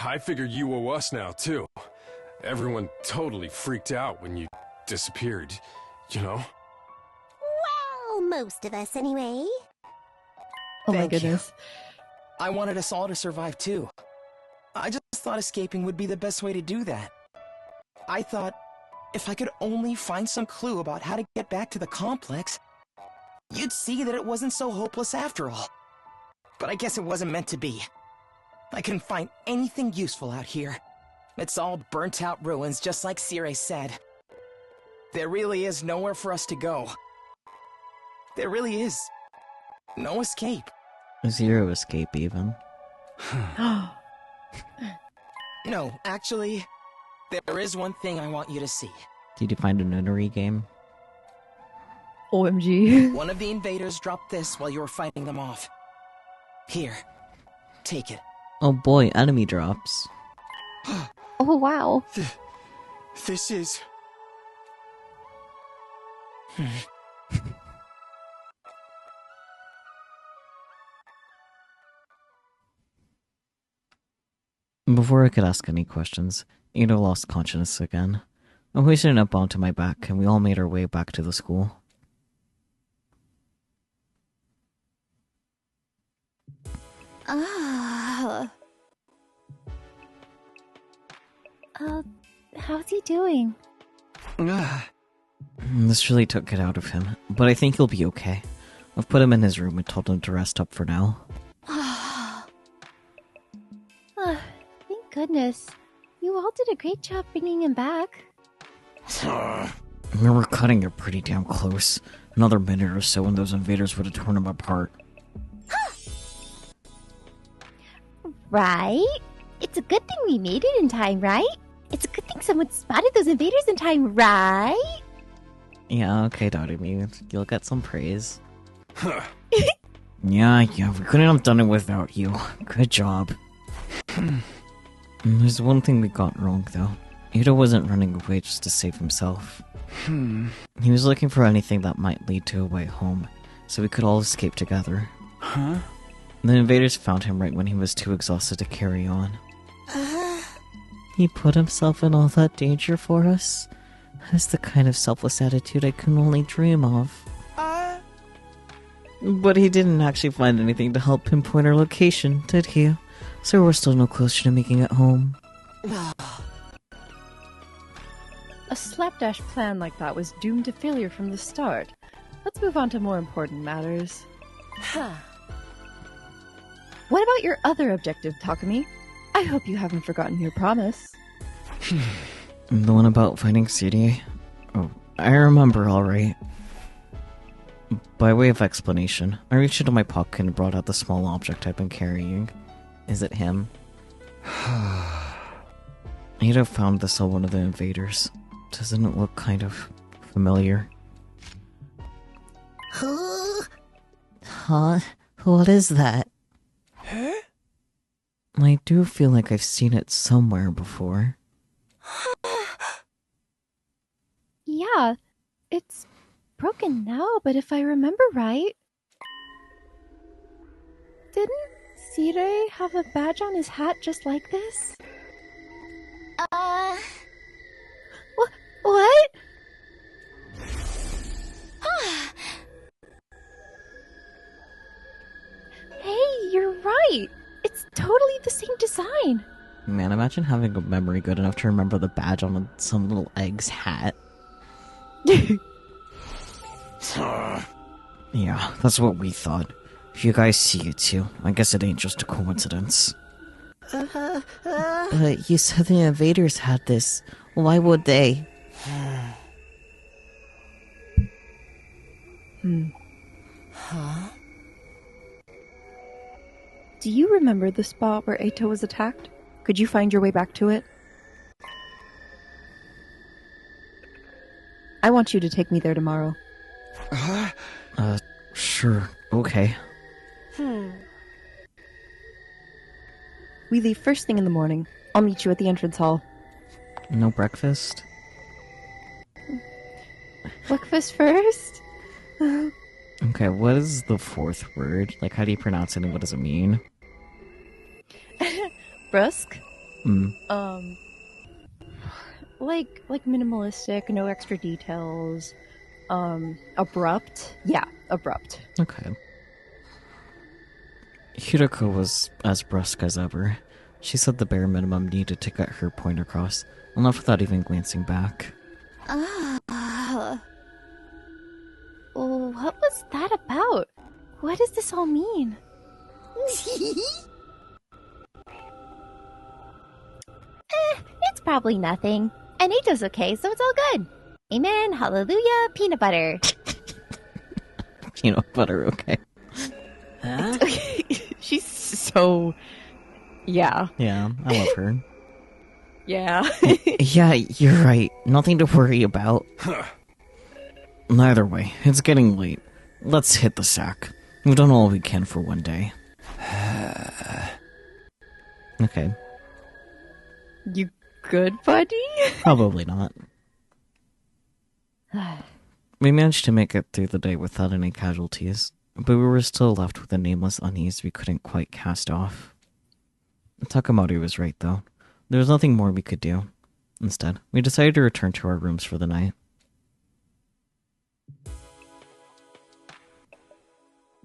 I figured you owe us now, too. Everyone totally freaked out when you disappeared, you know? Well, most of us anyway. Oh my Thank you. goodness. I wanted us all to survive too. I just thought escaping would be the best way to do that. I thought if I could only find some clue about how to get back to the complex, you'd see that it wasn't so hopeless after all. But I guess it wasn't meant to be. I couldn't find anything useful out here. It's all burnt out ruins, just like Sire said. There really is nowhere for us to go. There really is no escape. Zero escape, even. No, actually, there is one thing I want you to see. Did you find a nunnery game? OMG. One of the invaders dropped this while you were fighting them off. Here, take it. Oh boy, enemy drops. Oh wow. This is... Before I could ask any questions, Eito lost consciousness again. I hoisted him up onto my back, and we all made our way back to the school. How's he doing? This really took it out of him, but I think he'll be okay. I've put him in his room and told him to rest up for now. Thank goodness. You all did a great job bringing him back. We were cutting it pretty damn close. Another minute or so and those invaders would have torn him apart. Right? It's a good thing we made it in time, right? It's a good thing someone spotted those invaders in time, right? Yeah, okay, Dottie, you'll get some praise. Yeah, we couldn't have done it without you. Good job. There's one thing we got wrong, though. Eito wasn't running away just to save himself. He was looking for anything that might lead to a way home, so we could all escape together. Huh? The invaders found him right when he was too exhausted to carry on. He put himself in all that danger for us? That's the kind of selfless attitude I can only dream of. But he didn't actually find anything to help pinpoint our location, did he? So we're still no closer to making it home. A slapdash plan like that was doomed to failure from the start. Let's move on to more important matters. What about your other objective, Takumi? I hope you haven't forgotten your promise. The one about finding CD? Oh, I remember alright. By way of explanation, I reached into my pocket and brought out the small object I've been carrying. Is it him? Eito found this on one of the invaders. Doesn't it look kind of familiar? Huh? What is that? Huh? I do feel like I've seen it somewhere before. Yeah, it's broken now, but if I remember right... Didn't Sire have a badge on his hat just like this? What? Hey, you're right! It's totally the same design! Man, imagine having a memory good enough to remember the badge on some little egg's hat. Yeah, that's what we thought. If you guys see it too, I guess it ain't just a coincidence. But you said the invaders had this. Why would they? Huh? Do you remember the spot where Eito was attacked? Could you find your way back to it? I want you to take me there tomorrow. Sure, okay. We leave first thing in the morning. I'll meet you at the entrance hall. No breakfast? Breakfast first? Okay, what is the fourth word? Like, how do you pronounce it and what does it mean? Brusque? Mm. Like minimalistic, no extra details. Abrupt? Yeah, abrupt. Okay. Hiroko was as brusque as ever. She said the bare minimum needed to get her point across, and left without even glancing back. What was that about? What does this all mean? It's probably nothing. And Eito's okay, so it's all good. Amen, hallelujah, peanut butter. Peanut butter, okay. Huh? She's so... Yeah. Yeah, I love her. Yeah. Yeah, you're right. Nothing to worry about. Either way, it's getting late. Let's hit the sack. We've done all we can for one day. Okay. You good, buddy? Probably not. We managed to make it through the day without any casualties, but we were still left with a nameless unease we couldn't quite cast off. Takamori was right, though. There was nothing more we could do. Instead, we decided to return to our rooms for the night.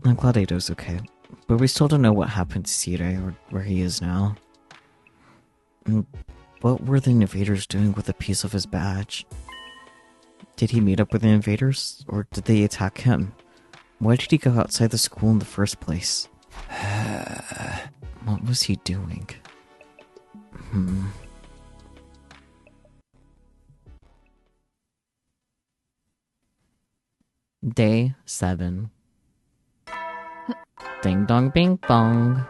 I'm glad Eito's okay, but we still don't know what happened to Sirei or where he is now. And what were the invaders doing with a piece of his badge? Did he meet up with the invaders, or did they attack him? Why did he go outside the school in the first place? What was he doing? Day 7. Ding dong bing bong.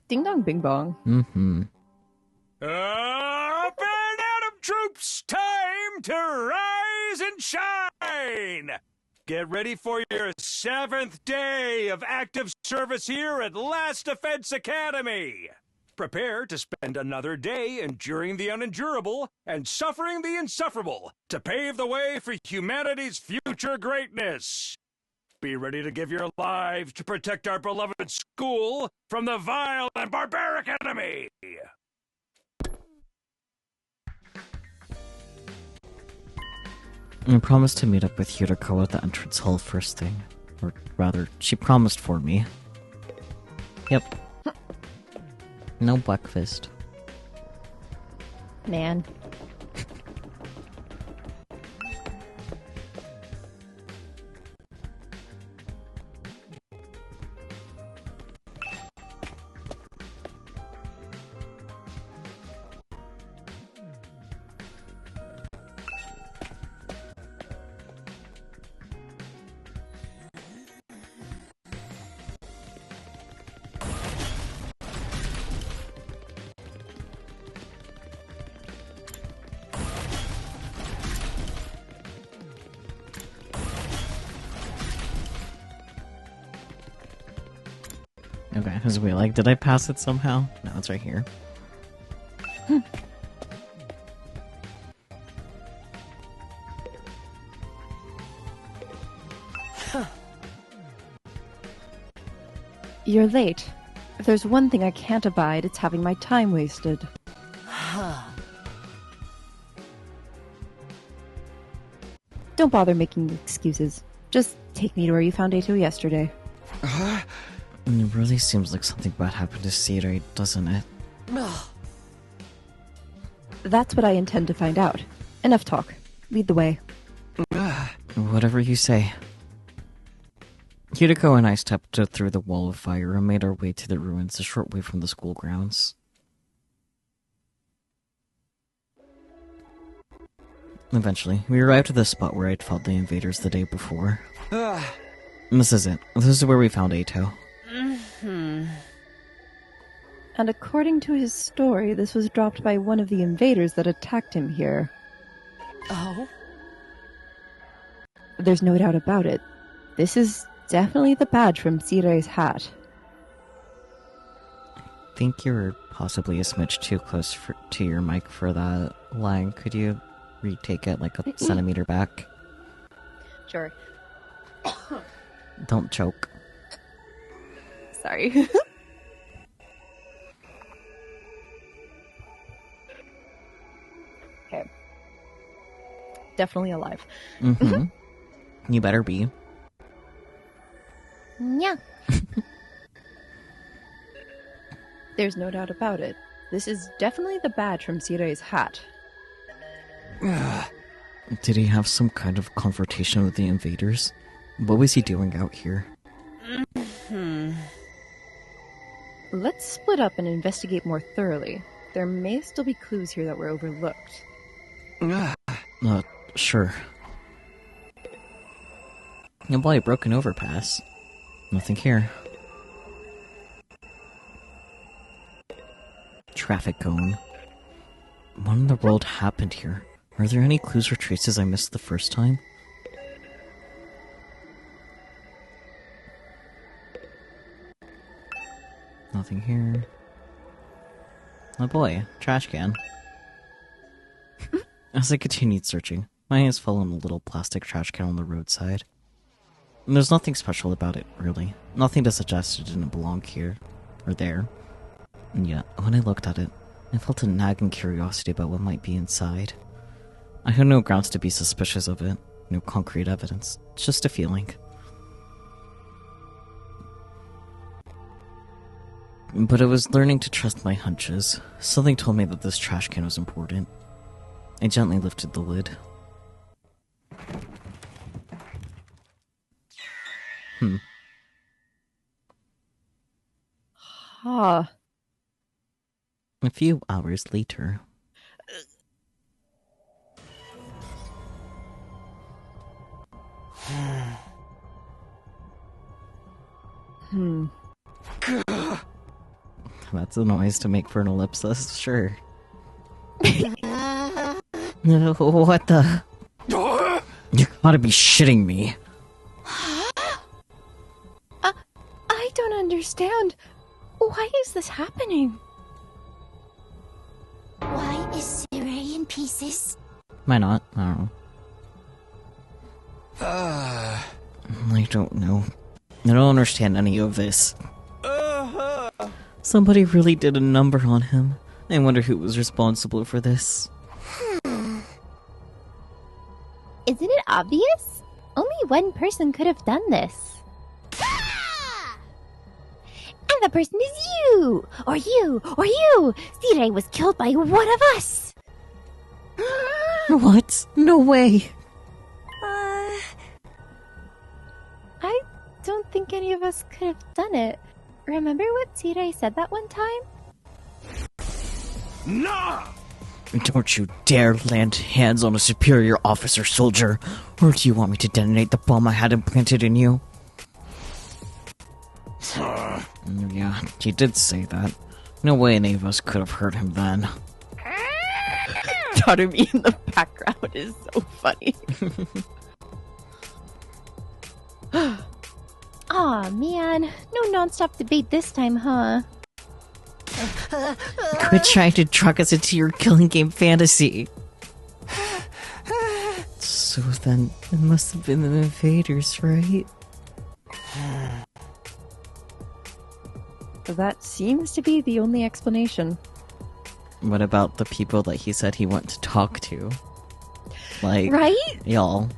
Ding dong bing bong. Up and Atom troops, time to rise and shine! Get ready for your 7th day of active service here at Last Defense Academy. Prepare to spend another day enduring the unendurable and suffering the insufferable to pave the way for humanity's future greatness. Be ready to give your lives to protect our beloved school from the vile and barbaric enemy. I promised to meet up with Hiroko at the entrance hall first thing. Or rather, she promised for me. Yep. No breakfast. Man. Okay, because we like, did I pass it somehow? No, it's right here. You're late. If there's one thing I can't abide, it's having my time wasted. Don't bother making excuses. Just take me to where you found Eito yesterday. It really seems like something bad happened to Sirei, doesn't it? That's what I intend to find out. Enough talk. Lead the way. Whatever you say. Yuriko and I stepped through the wall of fire and made our way to the ruins a short way from the school grounds. Eventually, we arrived at the spot where I'd fought the invaders the day before. This is it. This is where we found Eito. And according to his story, this was dropped by one of the invaders that attacked him here. Oh? There's no doubt about it. This is definitely the badge from Sirei's hat. I think you're possibly a smidge too close to your mic for that line. Could you retake it like a centimeter back? Sure. Don't choke. Sorry. Okay. Definitely alive. Mm-hmm. You better be. Yeah. There's no doubt about it. This is definitely the badge from Sirei's hat. Did he have some kind of confrontation with the invaders? What was he doing out here? Let's split up and investigate more thoroughly. There may still be clues here that were overlooked. Sure. And boy, broken overpass. Nothing here. Traffic cone. What in the world happened here? Are there any clues or traces I missed the first time? Nothing here. Oh boy, trash can. As I continued searching, my eyes fell on a little plastic trash can on the roadside. And there's nothing special about it, really. Nothing to suggest it didn't belong here, or there. And yet, when I looked at it, I felt a nagging curiosity about what might be inside. I had no grounds to be suspicious of it, no concrete evidence, just a feeling. But I was learning to trust my hunches. Something told me that this trash can was important. I gently lifted the lid. Huh. A few hours later. That's a noise to make for an ellipsis, sure. What the? You gotta be shitting me. I don't understand. Why is this happening? Why is Sirei in pieces? Why not? I don't know. I don't know. I don't understand any of this. Somebody really did a number on him. I wonder who was responsible for this. Isn't it obvious? Only one person could have done this. And the person is you! Or you! Or you! Sirei was killed by one of us! What? No way! I don't think any of us could have done it. Remember what Sirei said that one time? Nah! Don't you dare land hands on a superior officer, soldier! Or do you want me to detonate the bomb I had implanted in you? Yeah, he did say that. No way any of us could have hurt him then. Tatumi in the background is so funny. Aw, man. No non-stop debate this time, huh? Quit trying to drug us into your killing game fantasy. So then, it must have been the invaders, right? That seems to be the only explanation. What about the people that he said he went to talk to? Like, Right? y'all.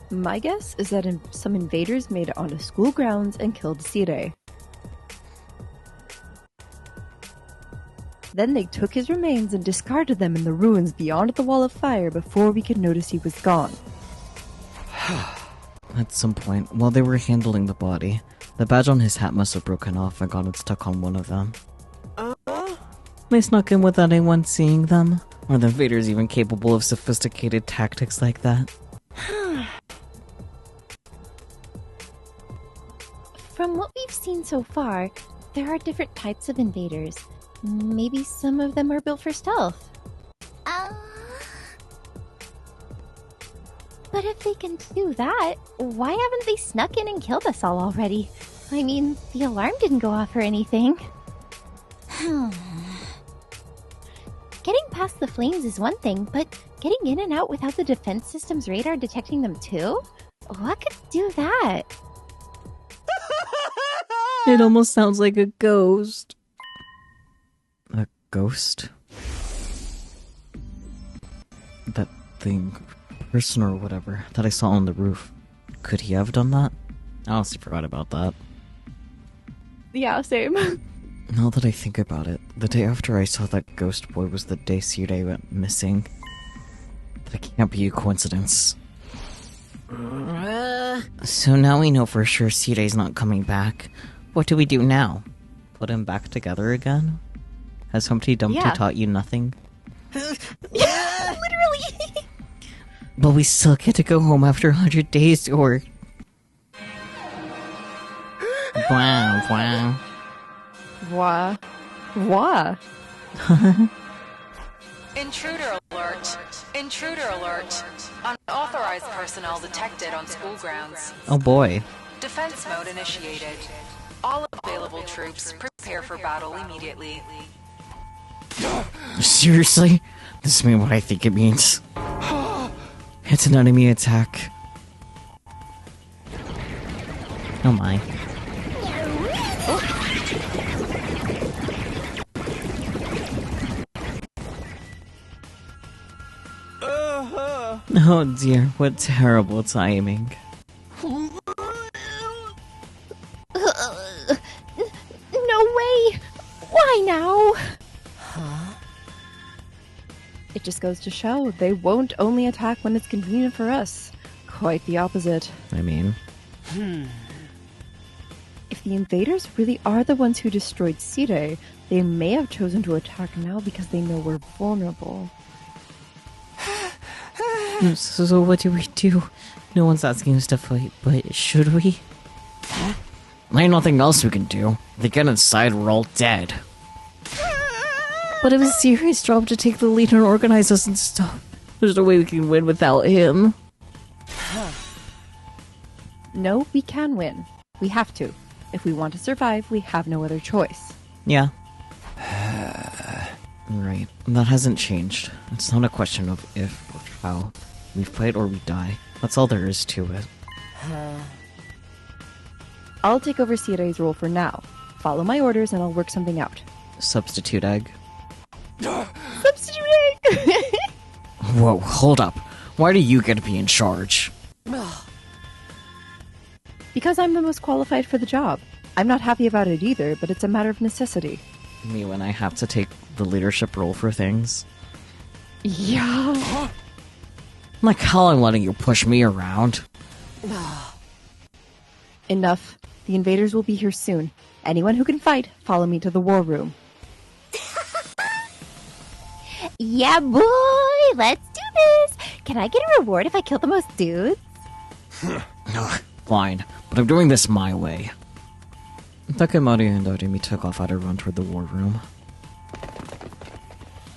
My guess is that some invaders made it onto school grounds and killed Sirei. Then they took his remains and discarded them in the ruins beyond the wall of fire before we could notice he was gone. At some point, while they were handling the body, the badge on his hat must have broken off and gotten stuck on one of them. They snuck in without anyone seeing them? Are the invaders even capable of sophisticated tactics like that? From what we've seen so far, there are different types of invaders. Maybe some of them are built for stealth. But if they can do that, why haven't they snuck in and killed us all already? I mean, the alarm didn't go off or anything. Getting past the flames is one thing, but getting in and out without the defense system's radar detecting them too? What could do that? It almost sounds like a ghost. A ghost? That thing, person or whatever, that I saw on the roof. Could he have done that? I honestly forgot about that. Yeah, same. Now that I think about it, the day after I saw that ghost boy was the day Sirei went missing. That can't be a coincidence. So now we know for sure Sirei's not coming back. What do we do now? Put him back together again? Has Humpty Dumpty taught you nothing? Yeah, literally! But we still get to go home after 100 days, or... Wow, wow. Why? Intruder alert! Intruder alert! Unauthorized personnel detected on school grounds. Oh boy. Defense mode initiated. All available troops prepare for battle immediately. Seriously? This means what I think it means. It's an enemy attack. Oh my. Oh dear, what terrible timing. No way! Why now? It just goes to show they won't only attack when it's convenient for us. Quite the opposite. I mean... If the invaders really are the ones who destroyed Sirei, they may have chosen to attack now because they know we're vulnerable. So what do we do? No one's asking us to fight, but should we? Ain't nothing else we can do. If they get inside, we're all dead. But it was Siri's job to take the lead and organize us and stuff. There's no way we can win without him. No, we can win. We have to. If we want to survive, we have no other choice. Yeah. Right. That hasn't changed. It's not a question of if or how. We fight or we die. That's all there is to it. I'll take over Sirei's role for now. Follow my orders and I'll work something out. Substitute egg. Substitute egg! Whoa, hold up. Why do you get to be in charge? Because I'm the most qualified for the job. I'm not happy about it either, but it's a matter of necessity. Me when I have to take the leadership role for things? Yeah. Like how I'm letting you push me around. Enough. The invaders will be here soon. Anyone who can fight, follow me to the war room. Yeah, boy! Let's do this! Can I get a reward if I kill the most dudes? Fine, but I'm doing this my way. Takemari and Arimi took off at a run toward the war room.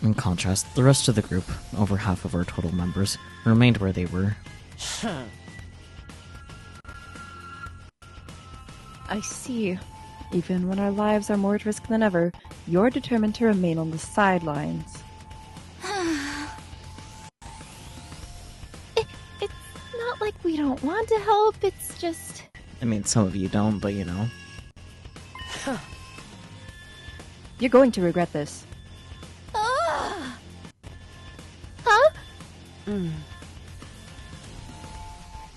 In contrast, the rest of the group, over half of our total members, remained where they were. I see. Even when our lives are more at risk than ever, you're determined to remain on the sidelines. It's not like we don't want to help, it's just... I mean, some of you don't, but you know. You're going to regret this. Huh?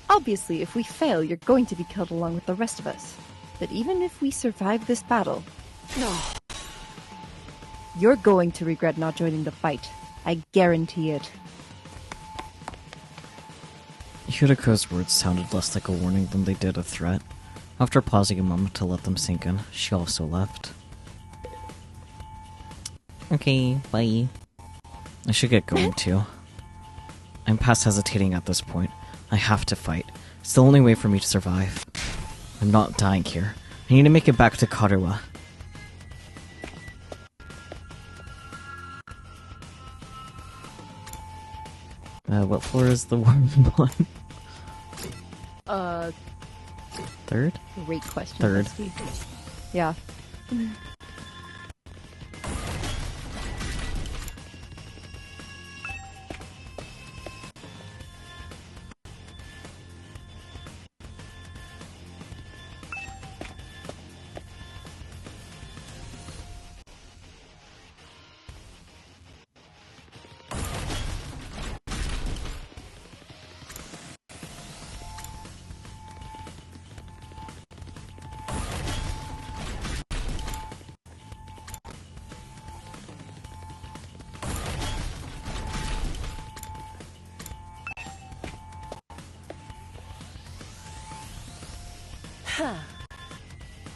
Obviously, if we fail, you're going to be killed along with the rest of us. But even if we survive this battle... You're going to regret not joining the fight. I guarantee it. Yuriko's words sounded less like a warning than they did a threat. After pausing a moment to let them sink in, she also left. Okay, bye. I should get going too. I'm past hesitating at this point. I have to fight. It's the only way for me to survive. I'm not dying here. I need to make it back to Karuwa. What floor is the worm one? Third? Great question. Third. Bestie. Yeah.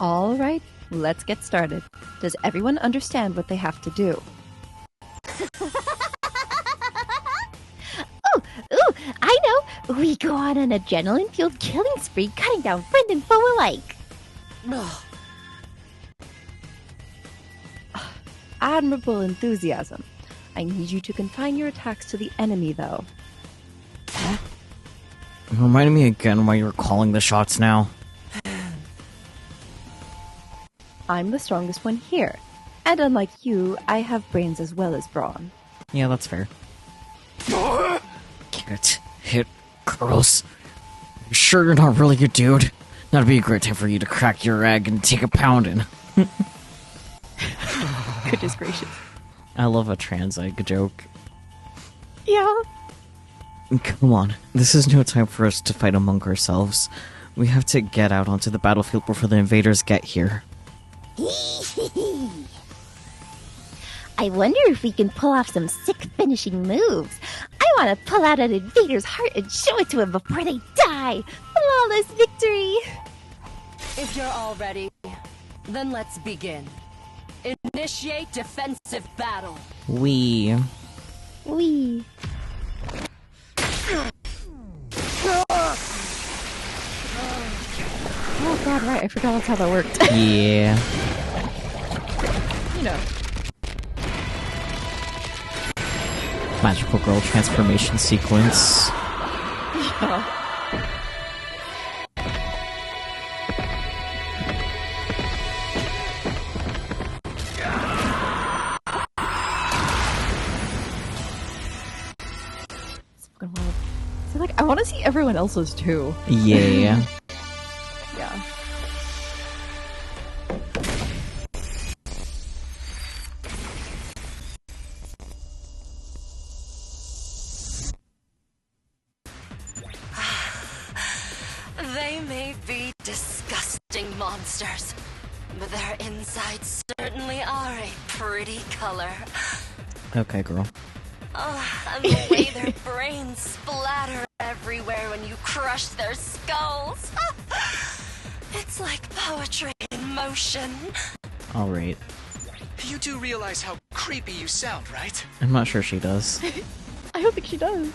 All right, let's get started. Does everyone understand what they have to do? Ooh, I know! We go on an adrenaline-fueled killing spree, cutting down friend and foe alike. Admirable enthusiasm. I need you to confine your attacks to the enemy, though. Remind me again why you're calling the shots now. I'm the strongest one here. And unlike you, I have brains as well as brawn. Yeah, that's fair. Get hit, girls. You sure you're not really a dude? That'd be a great time for you to crack your egg and take a pounding. Goodness gracious. I love a trans egg joke. Yeah. Come on, this is no time for us to fight among ourselves. We have to get out onto the battlefield before the invaders get here. I wonder if we can pull off some sick finishing moves. I want to pull out an invader's heart and show it to them before they die. Flawless victory! If you're all ready, then let's begin. Initiate defensive battle. We. Oh god, right, I forgot that's how that worked. Yeah. You know. Magical girl transformation sequence. Yeah. So, like, I want to see everyone else's too. Yeah. Yeah. They may be disgusting monsters, but their insides certainly are a pretty color. Okay, girl. And the way their brains splatter everywhere when you crush their skulls. It's like poetry in motion. Alright. You do realize how creepy you sound, right? I'm not sure she does. I don't think she does.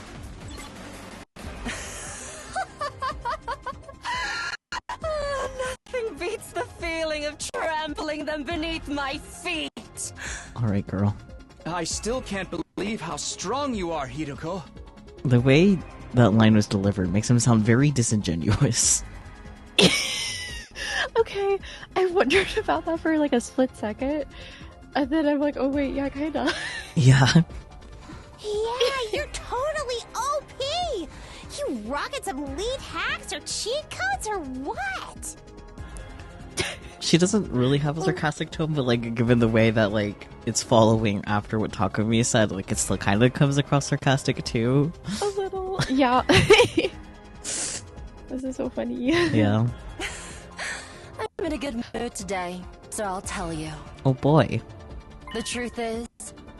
Nothing beats the feeling of trampling them beneath my feet. Alright, girl. I still can't believe how strong you are, Hideko. The way that line was delivered makes him sound very disingenuous. Okay, I wondered about that for like a split second. And then I'm like, oh wait, yeah, kinda. Yeah. Yeah, you're totally OP! You rocket some lead hacks or cheat codes or what? She doesn't really have a sarcastic tone, but like given the way that like it's following after what Takumi said, like it still kind of comes across sarcastic too. A little. Yeah. This is so funny. Yeah. I'm in a good mood today, so I'll tell you. Oh boy. The truth is,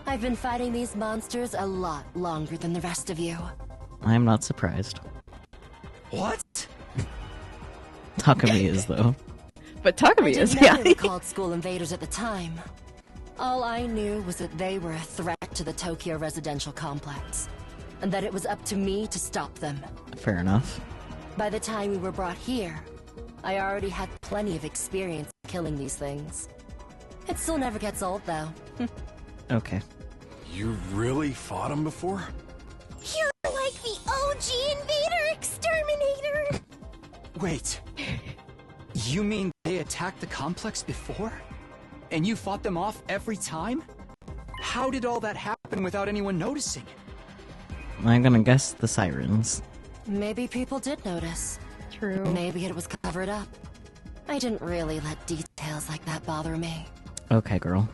I've been fighting these monsters a lot longer than the rest of you. I'm not surprised. What? Takumi is, though. But I Takumi didn't is, know yeah. they were called school invaders at the time. All I knew was that they were a threat to the Tokyo residential complex, and that it was up to me to stop them. Fair enough. By the time we were brought here, I already had plenty of experience killing these things. It still never gets old, though. Okay. You really fought him before? You're like the OG invader exterminator! Wait. You mean they attacked the complex before? And you fought them off every time? How did all that happen without anyone noticing? I'm gonna guess the sirens. Maybe people did notice. True. Maybe it was covered up. I didn't really let details like that bother me. Okay, girl.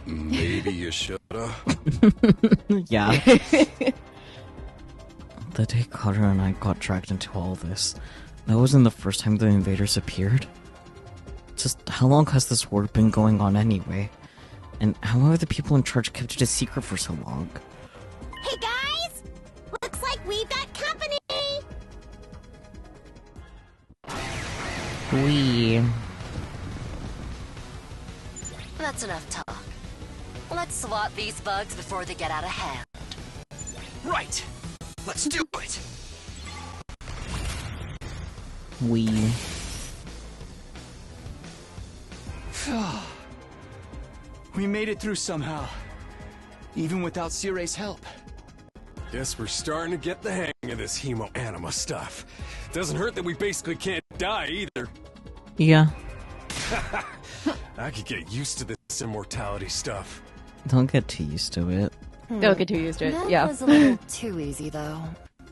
Maybe you shoulda. Yeah. The day Carter and I got dragged into all this, that wasn't the first time the invaders appeared. Just how long has this war been going on anyway? And how have the people in charge kept it a secret for so long? Hey guys! Looks like we've got company! That's enough talk. Let's swat these bugs before they get out of hand. Right! Let's do it! We made it through somehow. Even without Sirei's help. Guess we're starting to get the hang of this hemo-anima stuff. Doesn't hurt that we basically can't die either. Yeah. I could get used to this immortality stuff. Don't get too used to it. Don't get too used to it. That Yeah. was a little too easy, though.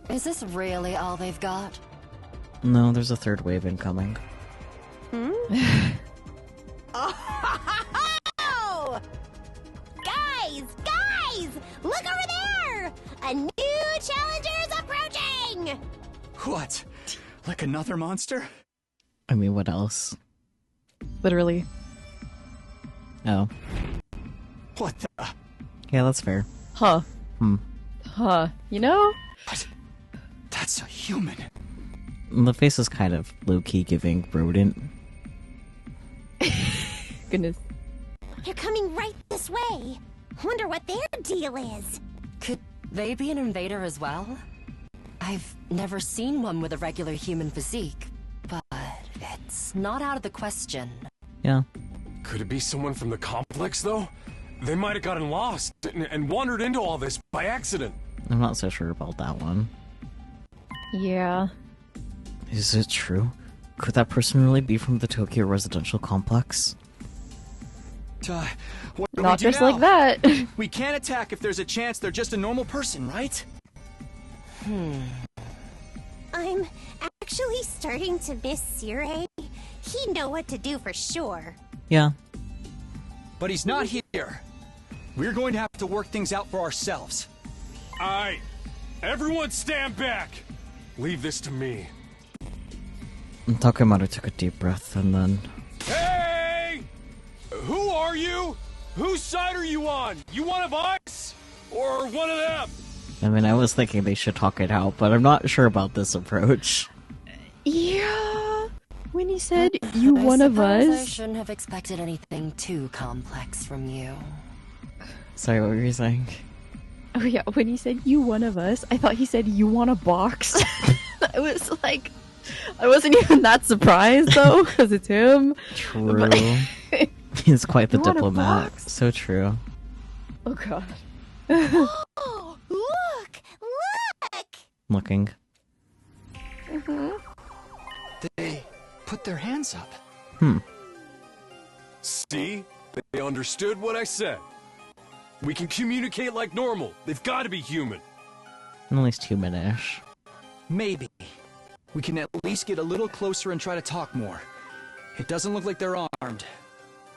Is this really all they've got? No, there's a third wave incoming. Oh! Guys! Look over there! A new challenger is approaching! What? Like another monster? I mean, what else? Literally. Oh. What the? Yeah, that's fair. Huh. You know? What? That's a human. The face is kind of low-key giving rodent. Goodness. They're coming right this way. Wonder what their deal is. Could they be an invader as well? I've never seen one with a regular human physique, but it's not out of the question. Yeah. Could it be someone from the complex, though? They might have gotten lost and wandered into all this by accident. I'm not so sure about that one. Yeah. Is it true? Could that person really be from the Tokyo residential complex? What do Not we do just now? like that. We can't attack if there's a chance they're just a normal person, right? I'm actually starting to miss Sirei. He'd know what to do for sure. Yeah. But he's not here. We're going to have to work things out for ourselves. Alright, everyone stand back. Leave this to me. Takemaru took a deep breath and then... Hey! Who are you? Whose side are you on? You one of us? Or one of them? I mean, I was thinking they should talk it out, but I'm not sure about this approach. Yeah. When he said, you one of I us. shouldn't have expected anything too complex from you. Sorry, what were you saying? Oh yeah, when he said, you one of us, I thought he said, you want a box. I was like, I wasn't even that surprised though, because it's him. True. But- He's quite the You want a diplomat. box? So true. Oh god. Oh, look! Looking. They put their hands up. See? They understood what I said. We can communicate like normal. They've got to be human. At least humanish. Maybe. We can at least get a little closer and try to talk more. It doesn't look like they're armed.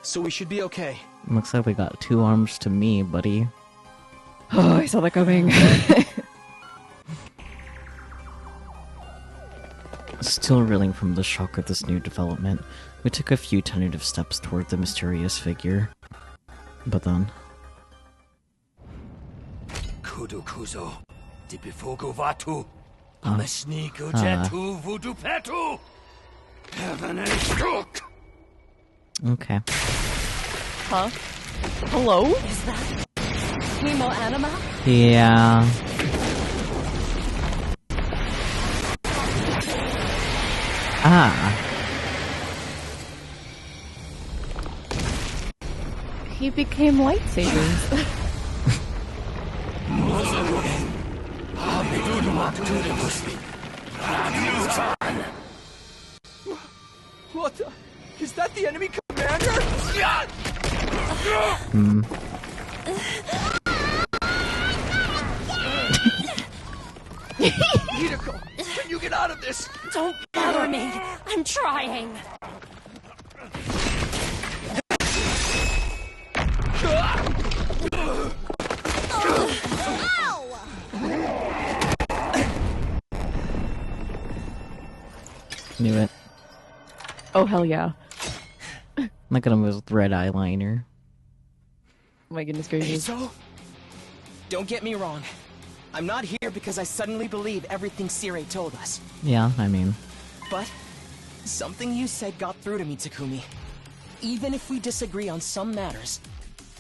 So we should be okay. Looks like we got 2 arms to me, buddy. Oh, I saw that coming. Still reeling from the shock of this new development, we took a few tentative steps toward the mysterious figure. But then... Kudukuzo, Dipifogo Vatu, Amashniku Jetu Voodoo Petu, Heaven and Stroke. Okay. Huh? Hello? Is that Hemo Anima? Yeah. Ah. He became lightsabers. What the? Is that the enemy commander? Hideko, can you get out of this? Don't bother me. I'm trying. Knew it. Oh, hell yeah. I'm not gonna move with red eyeliner. My goodness gracious. Eito? Don't get me wrong. I'm not here because I suddenly believe everything Sirei told us. Yeah, I mean... But something you said got through to me, Takumi. Even if we disagree on some matters,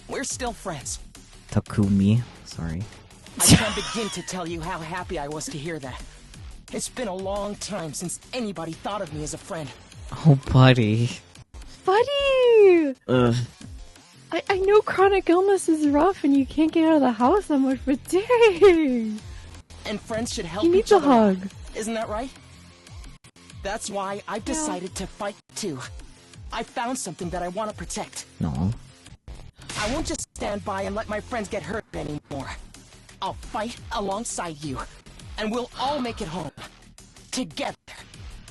we're still friends. Takumi. Sorry. I can't begin to tell you how happy I was to hear that. It's been a long time since anybody thought of me as a friend. Oh, buddy. Buddy! Ugh. I know chronic illness is rough and you can't get out of the house that much, but dang! And friends should help He each needs a other. hug. Isn't that right? That's why I've decided to fight too. I found something that I want to protect. No. I won't just stand by and let my friends get hurt anymore. I'll fight alongside you, and we'll all make it home. Together.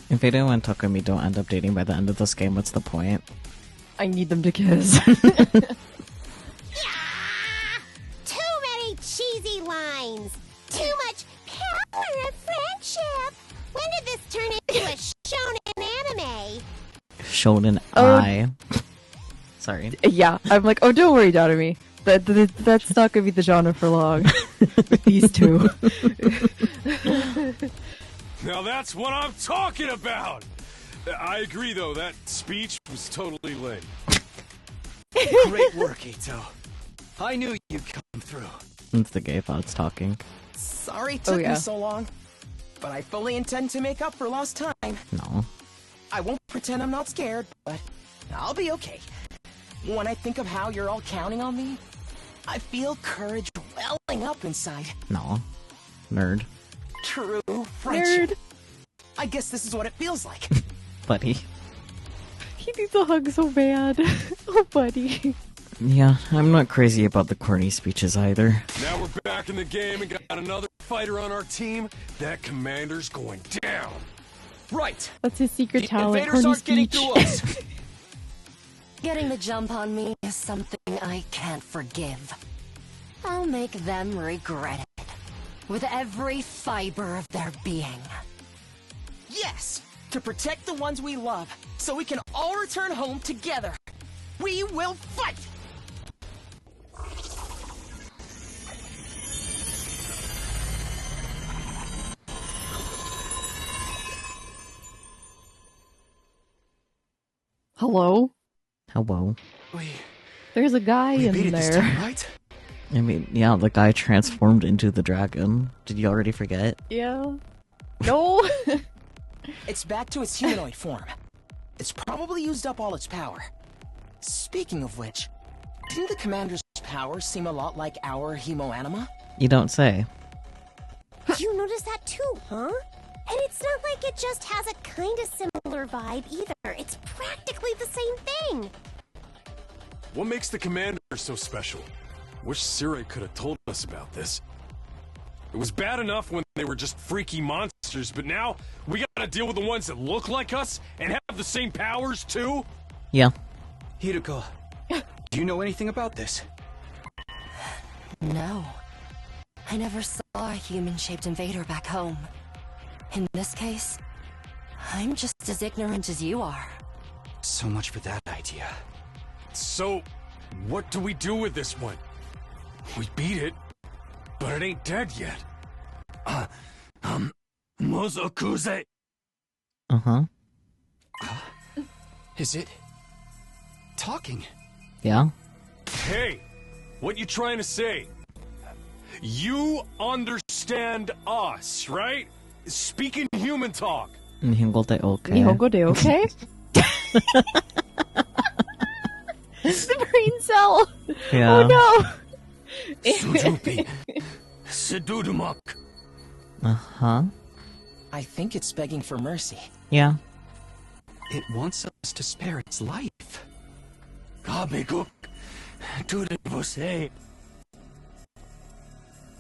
If Eito and Takumi don't end up dating by the end of this game, what's the point? I need them to kiss. Too many cheesy lines. Too much power of friendship. When did this turn into a shonen anime? Shonen Oh. Eye. Sorry. Yeah, I'm like, oh, don't worry, Dotomi. That's not gonna be the genre for long. With these two. Now that's what I'm talking about! I agree, though, that speech was totally lame. Great work, Eito. I knew you'd come through. It's the gay thoughts talking. Sorry it took yeah. me so long, but I fully intend to make up for lost time. No. I won't pretend I'm not scared, but I'll be okay. When I think of how you're all counting on me, I feel courage welling up inside. No. Nerd. True friendship. Nerd. I guess this is what it feels like. Buddy. He needs a hug so bad. Oh, buddy. Yeah, I'm not crazy about the corny speeches either. Now we're back in the game and got another fighter on our team. That commander's going down. Right. That's his secret The talent. invaders Corny aren't getting speech. through us. Getting the jump on me is something I can't forgive. I'll make them regret it. With every fiber of their being. Yes! To protect the ones we love, so we can all return home together. We will fight! Hello? Hello. There's a guy We in beat it this there. time, right? I mean, yeah, the guy transformed into the dragon. Did you already forget? Yeah. No. It's back to its humanoid form. It's probably used up all its power. Speaking of which, didn't the commander's powers seem a lot like our Hemo Anima? You don't say. You notice that too, huh? And it's not like it just has a kind of similar vibe either. It's practically the same thing. What makes the commander so special? Wish Sirei could have told us about this. It was bad enough when they were just freaky monsters, but now we gotta deal with the ones that look like us and have the same powers too? Yeah. Hideko, do you know anything about this? No. I never saw a human-shaped invader back home. In this case, I'm just as ignorant as you are. So much for that idea. So, What do we do with this one? We beat it, but it ain't dead yet. Mozokuze. Uh-huh. Is it talking? Yeah? Hey, what you trying to say? You understand us, right? Speaking human talk. Nihongo de okay. Nihongo de okay? The brain cell! Yeah. Oh no! Sujupi. Sedudumak. Uh-huh. I think it's begging for mercy. Yeah. It wants us to spare its life. Kabekuk. Tudo você.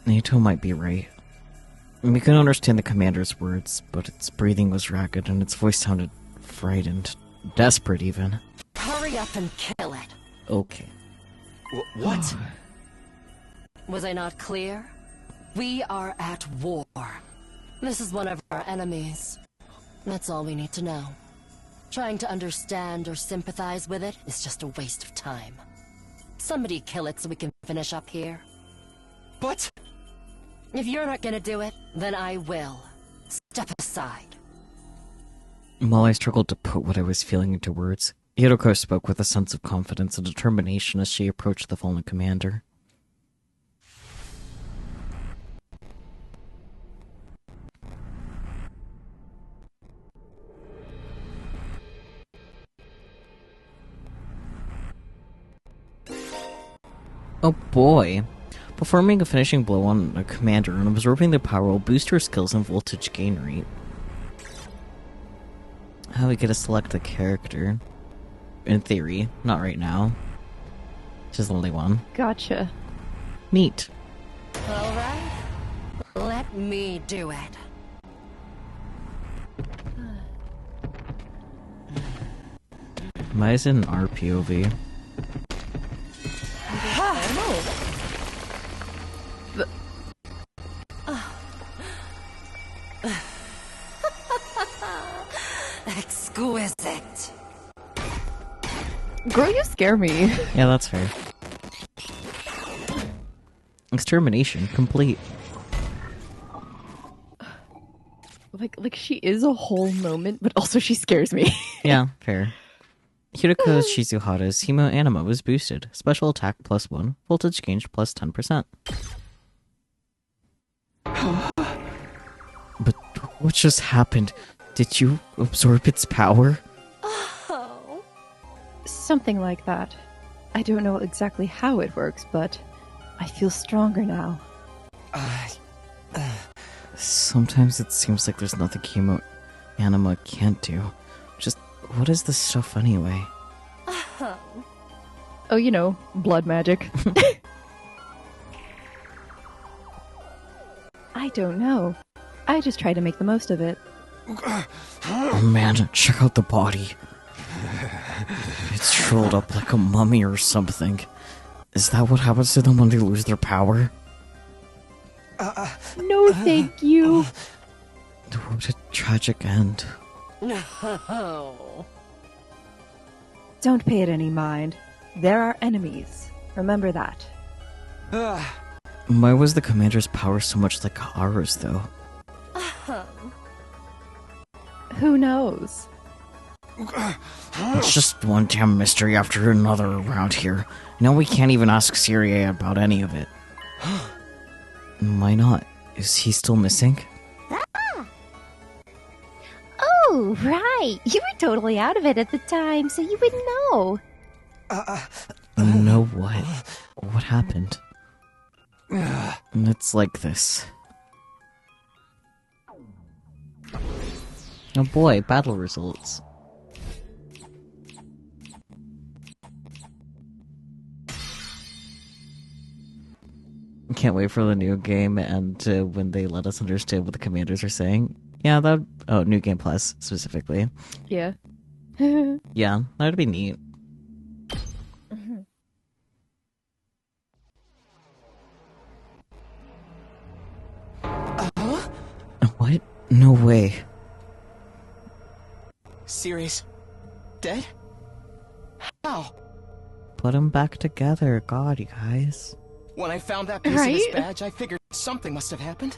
Eito might be right. We couldn't understand the commander's words, but its breathing was ragged and its voice sounded frightened. Desperate, even. Hurry up and kill it. Okay. What? Was I not clear? We are at war. This is one of our enemies. That's all we need to know. Trying to understand or sympathize with it is just a waste of time. Somebody kill it so we can finish up here. But... If you're not gonna do it, then I will. Step aside. While I struggled to put what I was feeling into words, Hiroko spoke with a sense of confidence and determination as she approached the fallen commander. Oh boy. Performing a finishing blow on a commander and absorbing their power will boost her skills and voltage gain rate. How we get to select the character. In theory, not right now. Just only one. Gotcha. Neat. Alright. Let me do it. Why is it an RPOV? Exquisite. Girl, you scare me. Yeah, that's fair. Extermination complete. Like she is a whole moment, but also she scares me. Yeah, fair. Hiroko's Shizuhara's Hemo Anima was boosted. Special attack +1, voltage gain +10%. But what just happened? Did you absorb its power? Oh. Something like that. I don't know exactly how it works, but I feel stronger now. Sometimes it seems like there's nothing Hemo Anima can't do. Just, what is this stuff anyway? Oh, you know, blood magic. I don't know. I just try to make the most of it. Oh man, check out the body. It's shriveled up like a mummy or something. Is that what happens to them when they lose their power? No, thank you. What a tragic end. No. Don't pay it any mind. There are enemies. Remember that. Why was the commander's power so much like ours, though? Who knows? It's just one damn mystery after another around here. Now we can't even ask Syrie about any of it. Why not? Is he still missing? Oh, right. You were totally out of it at the time, so you wouldn't know. Know what? What happened? It's like this. Oh boy, battle results. Can't wait for the new game and when they let us understand what the commanders are saying. Yeah, that. Oh, New Game Plus specifically. Yeah. Yeah, that'd be neat. What? No way. Series dead? How? put them back together. God, you guys. When I found that piece of his badge, I figured something must have happened.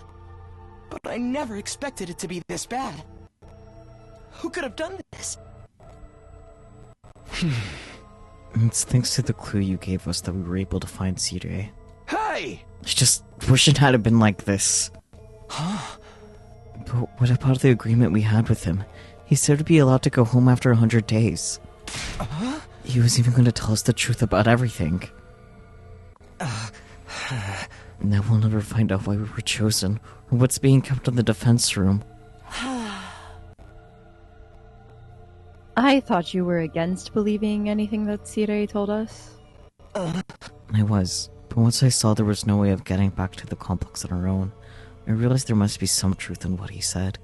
But I never expected it to be this bad. Who could have done this? It's thanks to the clue you gave us that we were able to find Cedre. Hey! I just wish it had been like this. Huh? But what about the agreement we had with him? He said to be allowed to go home after 100 days. He was even going to tell us the truth about everything. Now we'll never find out why we were chosen, or what's being kept in the defense room. I thought you were against believing anything that Sire told us. I was, but once I saw there was no way of getting back to the complex on our own, I realized there must be some truth in what he said.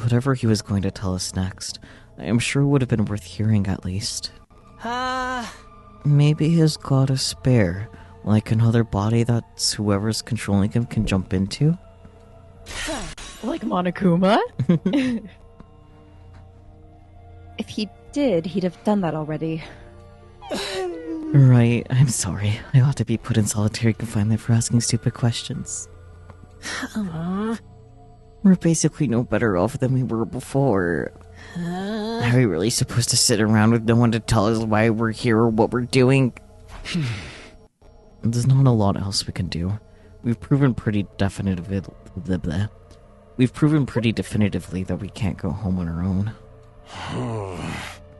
Whatever he was going to tell us next, I am sure would have been worth hearing at least. Maybe he's got a spare, like another body that whoever's controlling him can jump into? Like Monokuma? If he did, he'd have done that already. Right, I'm sorry. I ought to be put in solitary confinement for asking stupid questions. We're basically no better off than we were before. Are we really supposed to sit around with no one to tell us why we're here or what we're doing? There's not a lot else we can do. We've proven pretty definitively that we can't go home on our own.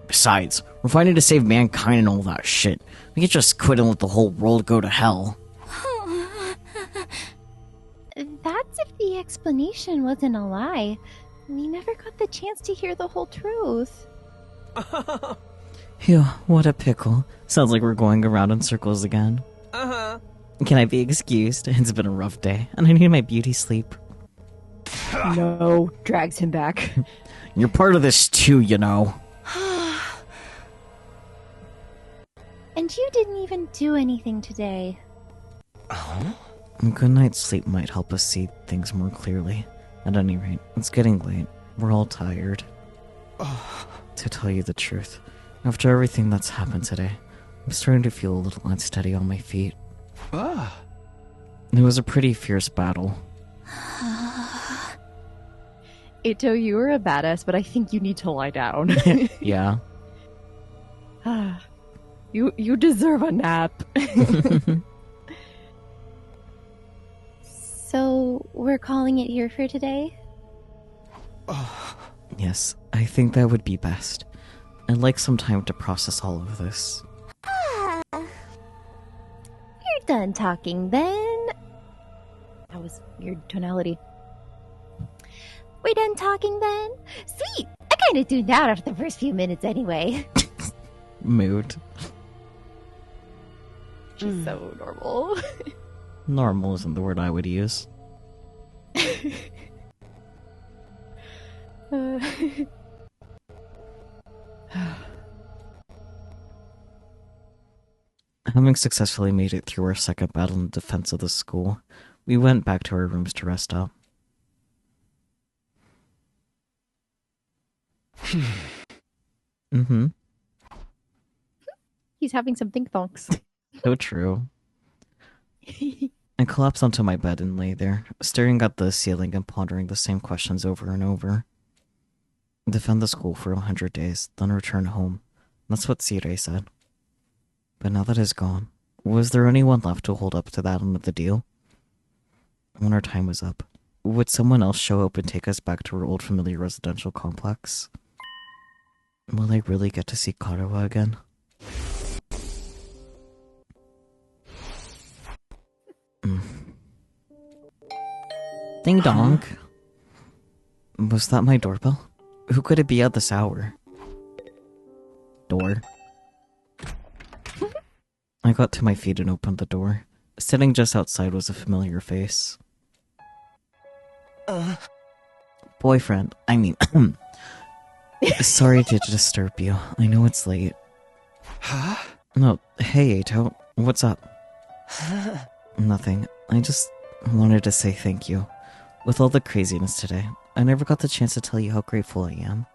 Besides, we're fighting to save mankind and all that shit. We can't just quit and let the whole world go to hell. That's if the explanation wasn't a lie. We never got the chance to hear the whole truth. Phew, what a pickle. Sounds like we're going around in circles again. Can I be excused? It's been a rough day, and I need my beauty sleep. No, drags him back. You're part of this too, you know. And you didn't even do anything today. A good night's sleep might help us see things more clearly. At any rate, it's getting late. We're all tired. To tell you the truth, after everything that's happened today, I'm starting to feel a little unsteady on my feet. It was a pretty fierce battle. Eito, you are a badass, but I think you need to lie down. Yeah. You deserve a nap. So, we're calling it here for today? Yes, I think that would be best. I'd like some time to process all of this. You're done talking then. That was weird tonality. We're done talking then? Sweet! I kinda tuned out after the first few minutes anyway. Mood. She's so normal. Normal isn't the word I would use. Having successfully made it through our second battle in defense of the school, we went back to our rooms to rest up. He's having some think thonks. So true. I collapsed onto my bed and lay there, staring at the ceiling and pondering the same questions over and over. Defend the school for 100 days, then return home. That's what Sire said. But now that it's gone, was there anyone left to hold up to that end of the deal? When our time was up, would someone else show up and take us back to our old familiar residential complex? Will I really get to see Karawa again? Ding dong. Was that my doorbell? Who could it be at this hour? Door. I got to my feet and opened the door. Sitting just outside was a familiar face. Boyfriend. I mean, sorry to disturb you. I know it's late. Huh? No, hey Eito. What's up? Nothing. I just wanted to say thank you. With all the craziness today, I never got the chance to tell you how grateful I am.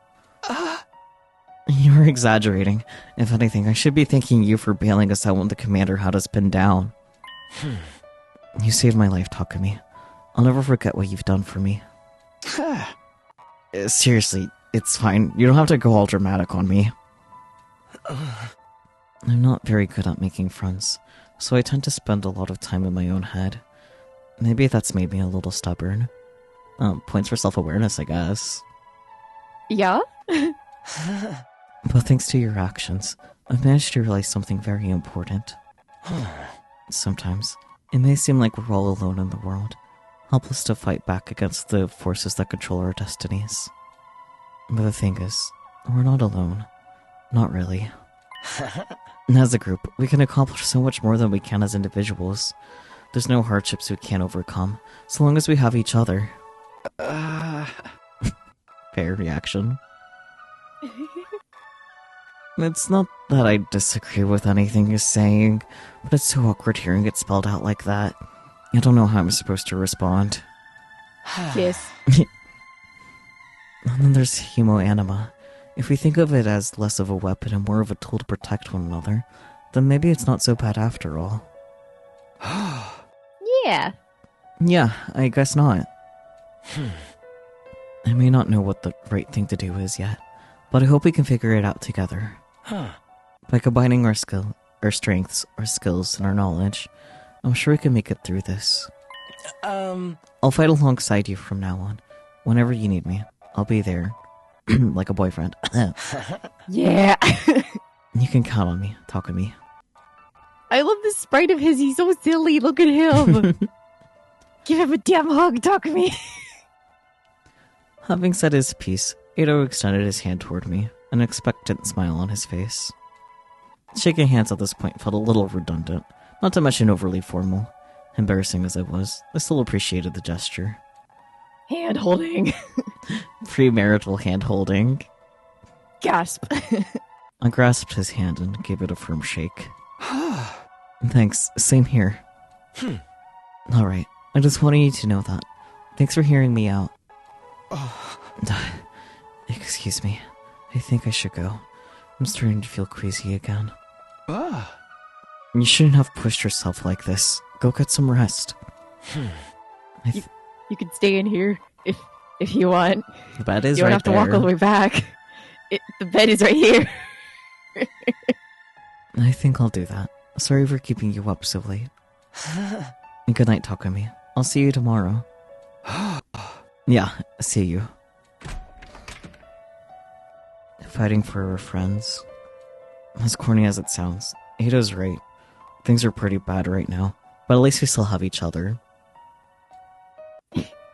You're You're exaggerating. If anything, I should be thanking you for bailing us out when the commander had us pinned down. You saved my life, Takumi. I'll never forget what you've done for me. Seriously, it's fine. You don't have to go all dramatic on me. I'm not very good at making friends, so I tend to spend a lot of time in my own head. Maybe that's made me a little stubborn. Points for self-awareness, I guess. Yeah? But thanks to your actions, I've managed to realize something very important. Sometimes, it may seem like we're all alone in the world, helpless to fight back against the forces that control our destinies. But the thing is, we're not alone. Not really. As a group, we can accomplish so much more than we can as individuals. There's no hardships we can't overcome, so long as we have each other. Fair reaction. It's not that I disagree with anything you're saying, but it's so awkward hearing it spelled out like that. I don't know how I'm supposed to respond. Yes. And then there's hemoanima. If we think of it as less of a weapon and more of a tool to protect one another, then maybe it's not so bad after all. Yeah. Yeah, I guess not. I may not know what the right thing to do is yet, but I hope we can figure it out together. By combining our strengths, our skills, and our knowledge, I'm sure we can make it through this. I'll fight alongside you from now on. Whenever you need me, I'll be there. Like a boyfriend. Yeah. You can count on me. Talk to me. I love this sprite of his. He's so silly. Look at him. Give him a damn hug. Talk to me. Having said his piece, Eito extended his hand toward me, an expectant smile on his face. Shaking hands at this point felt a little redundant, not to mention overly formal. Embarrassing as it was, I still appreciated the gesture. Hand holding. Premarital hand holding. Gasp. I grasped his hand and gave it a firm shake. Thanks, same here. Alright, I just wanted you to know that. Thanks for hearing me out. Excuse me, I think I should go. I'm starting to feel queasy again. You shouldn't have pushed yourself like this. Go get some rest. You can stay in here if you want. The bed is you don't right have to there. walk all the way back. The bed is right here. I think I'll do that. Sorry for keeping you up so late. Good night, Takumi. I'll see you tomorrow. Yeah, see you. Fighting for our friends. As corny as it sounds, Eito's right. Things are pretty bad right now, but at least we still have each other.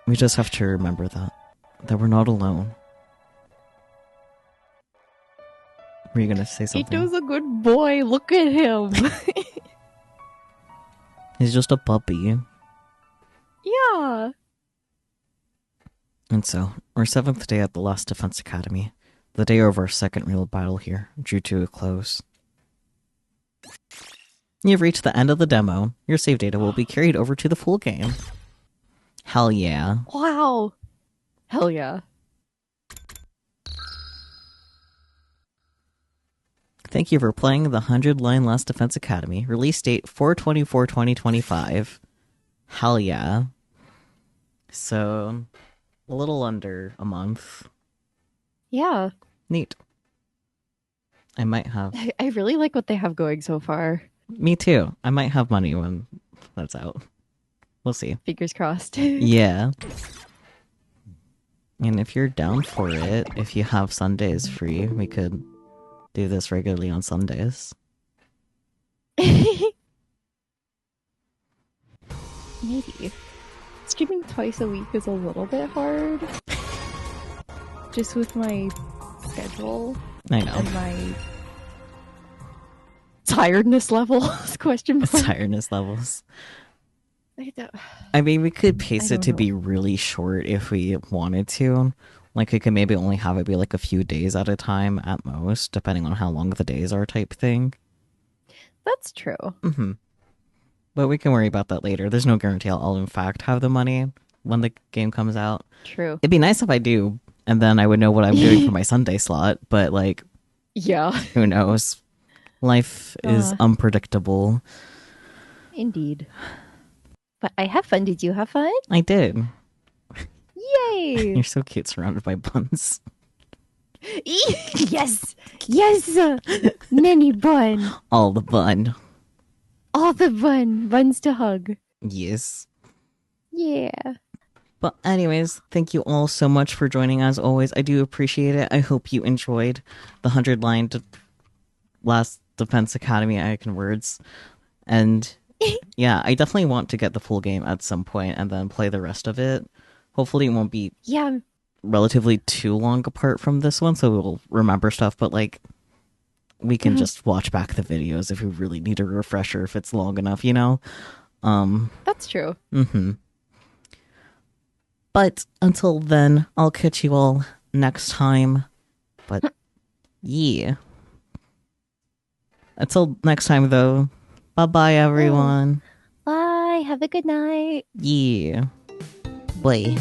We just have to remember that we're not alone. Were you gonna say something? Eito's a good boy. Look at him. He's just a puppy. Yeah. And so, our 7th day at the Last Defense Academy, the day of our second real battle here, drew to a close. You've reached the end of the demo. Your save data will be carried over to the full game. Hell yeah. Wow. Hell yeah. Thank you for playing the 100-line Last Defense Academy. Release date 4/24/2025. Hell yeah. So, a little under a month. Yeah. Neat. I might have... I really like what they have going so far. Me too. I might have money when that's out. We'll see. Fingers crossed. Yeah. And if you're down for it, if you have Sundays free, we could do this regularly on Sundays. Maybe. Streaming twice a week is a little bit hard. Just with my schedule. I know. And my tiredness levels? Question mark. Tiredness levels. I don't... I mean, we could pace I it don't to know. be really short if we wanted to. Like, we could maybe only have it be like a few days at a time at most, depending on how long the days are type thing. That's true. Mm-hmm. But we can worry about that later. There's no guarantee I'll in fact have the money when the game comes out. True. It'd be nice if I do, and then I would know what I'm doing for my Sunday slot, but like... Yeah, Who knows? Life is unpredictable. indeed. But I have fun. Did you have fun? I did. Yay! You're so cute surrounded by buns. Yes! Yes! Many bun. All the bun. All the bun. Buns to hug. Yes. Yeah. But anyways, thank you all so much for joining as always. I do appreciate it. I hope you enjoyed the 100-line Last Defense Academy icon words. And yeah, I definitely want to get the full game at some point and then play the rest of it. Hopefully it won't be relatively too long apart from this one, so we'll remember stuff, but like we can just watch back the videos if we really need a refresher if it's long enough, you know? That's true. But until then, I'll catch you all next time. But yeah. Until next time though, bye-bye everyone. Bye. Have a good night. Yeah. Bye.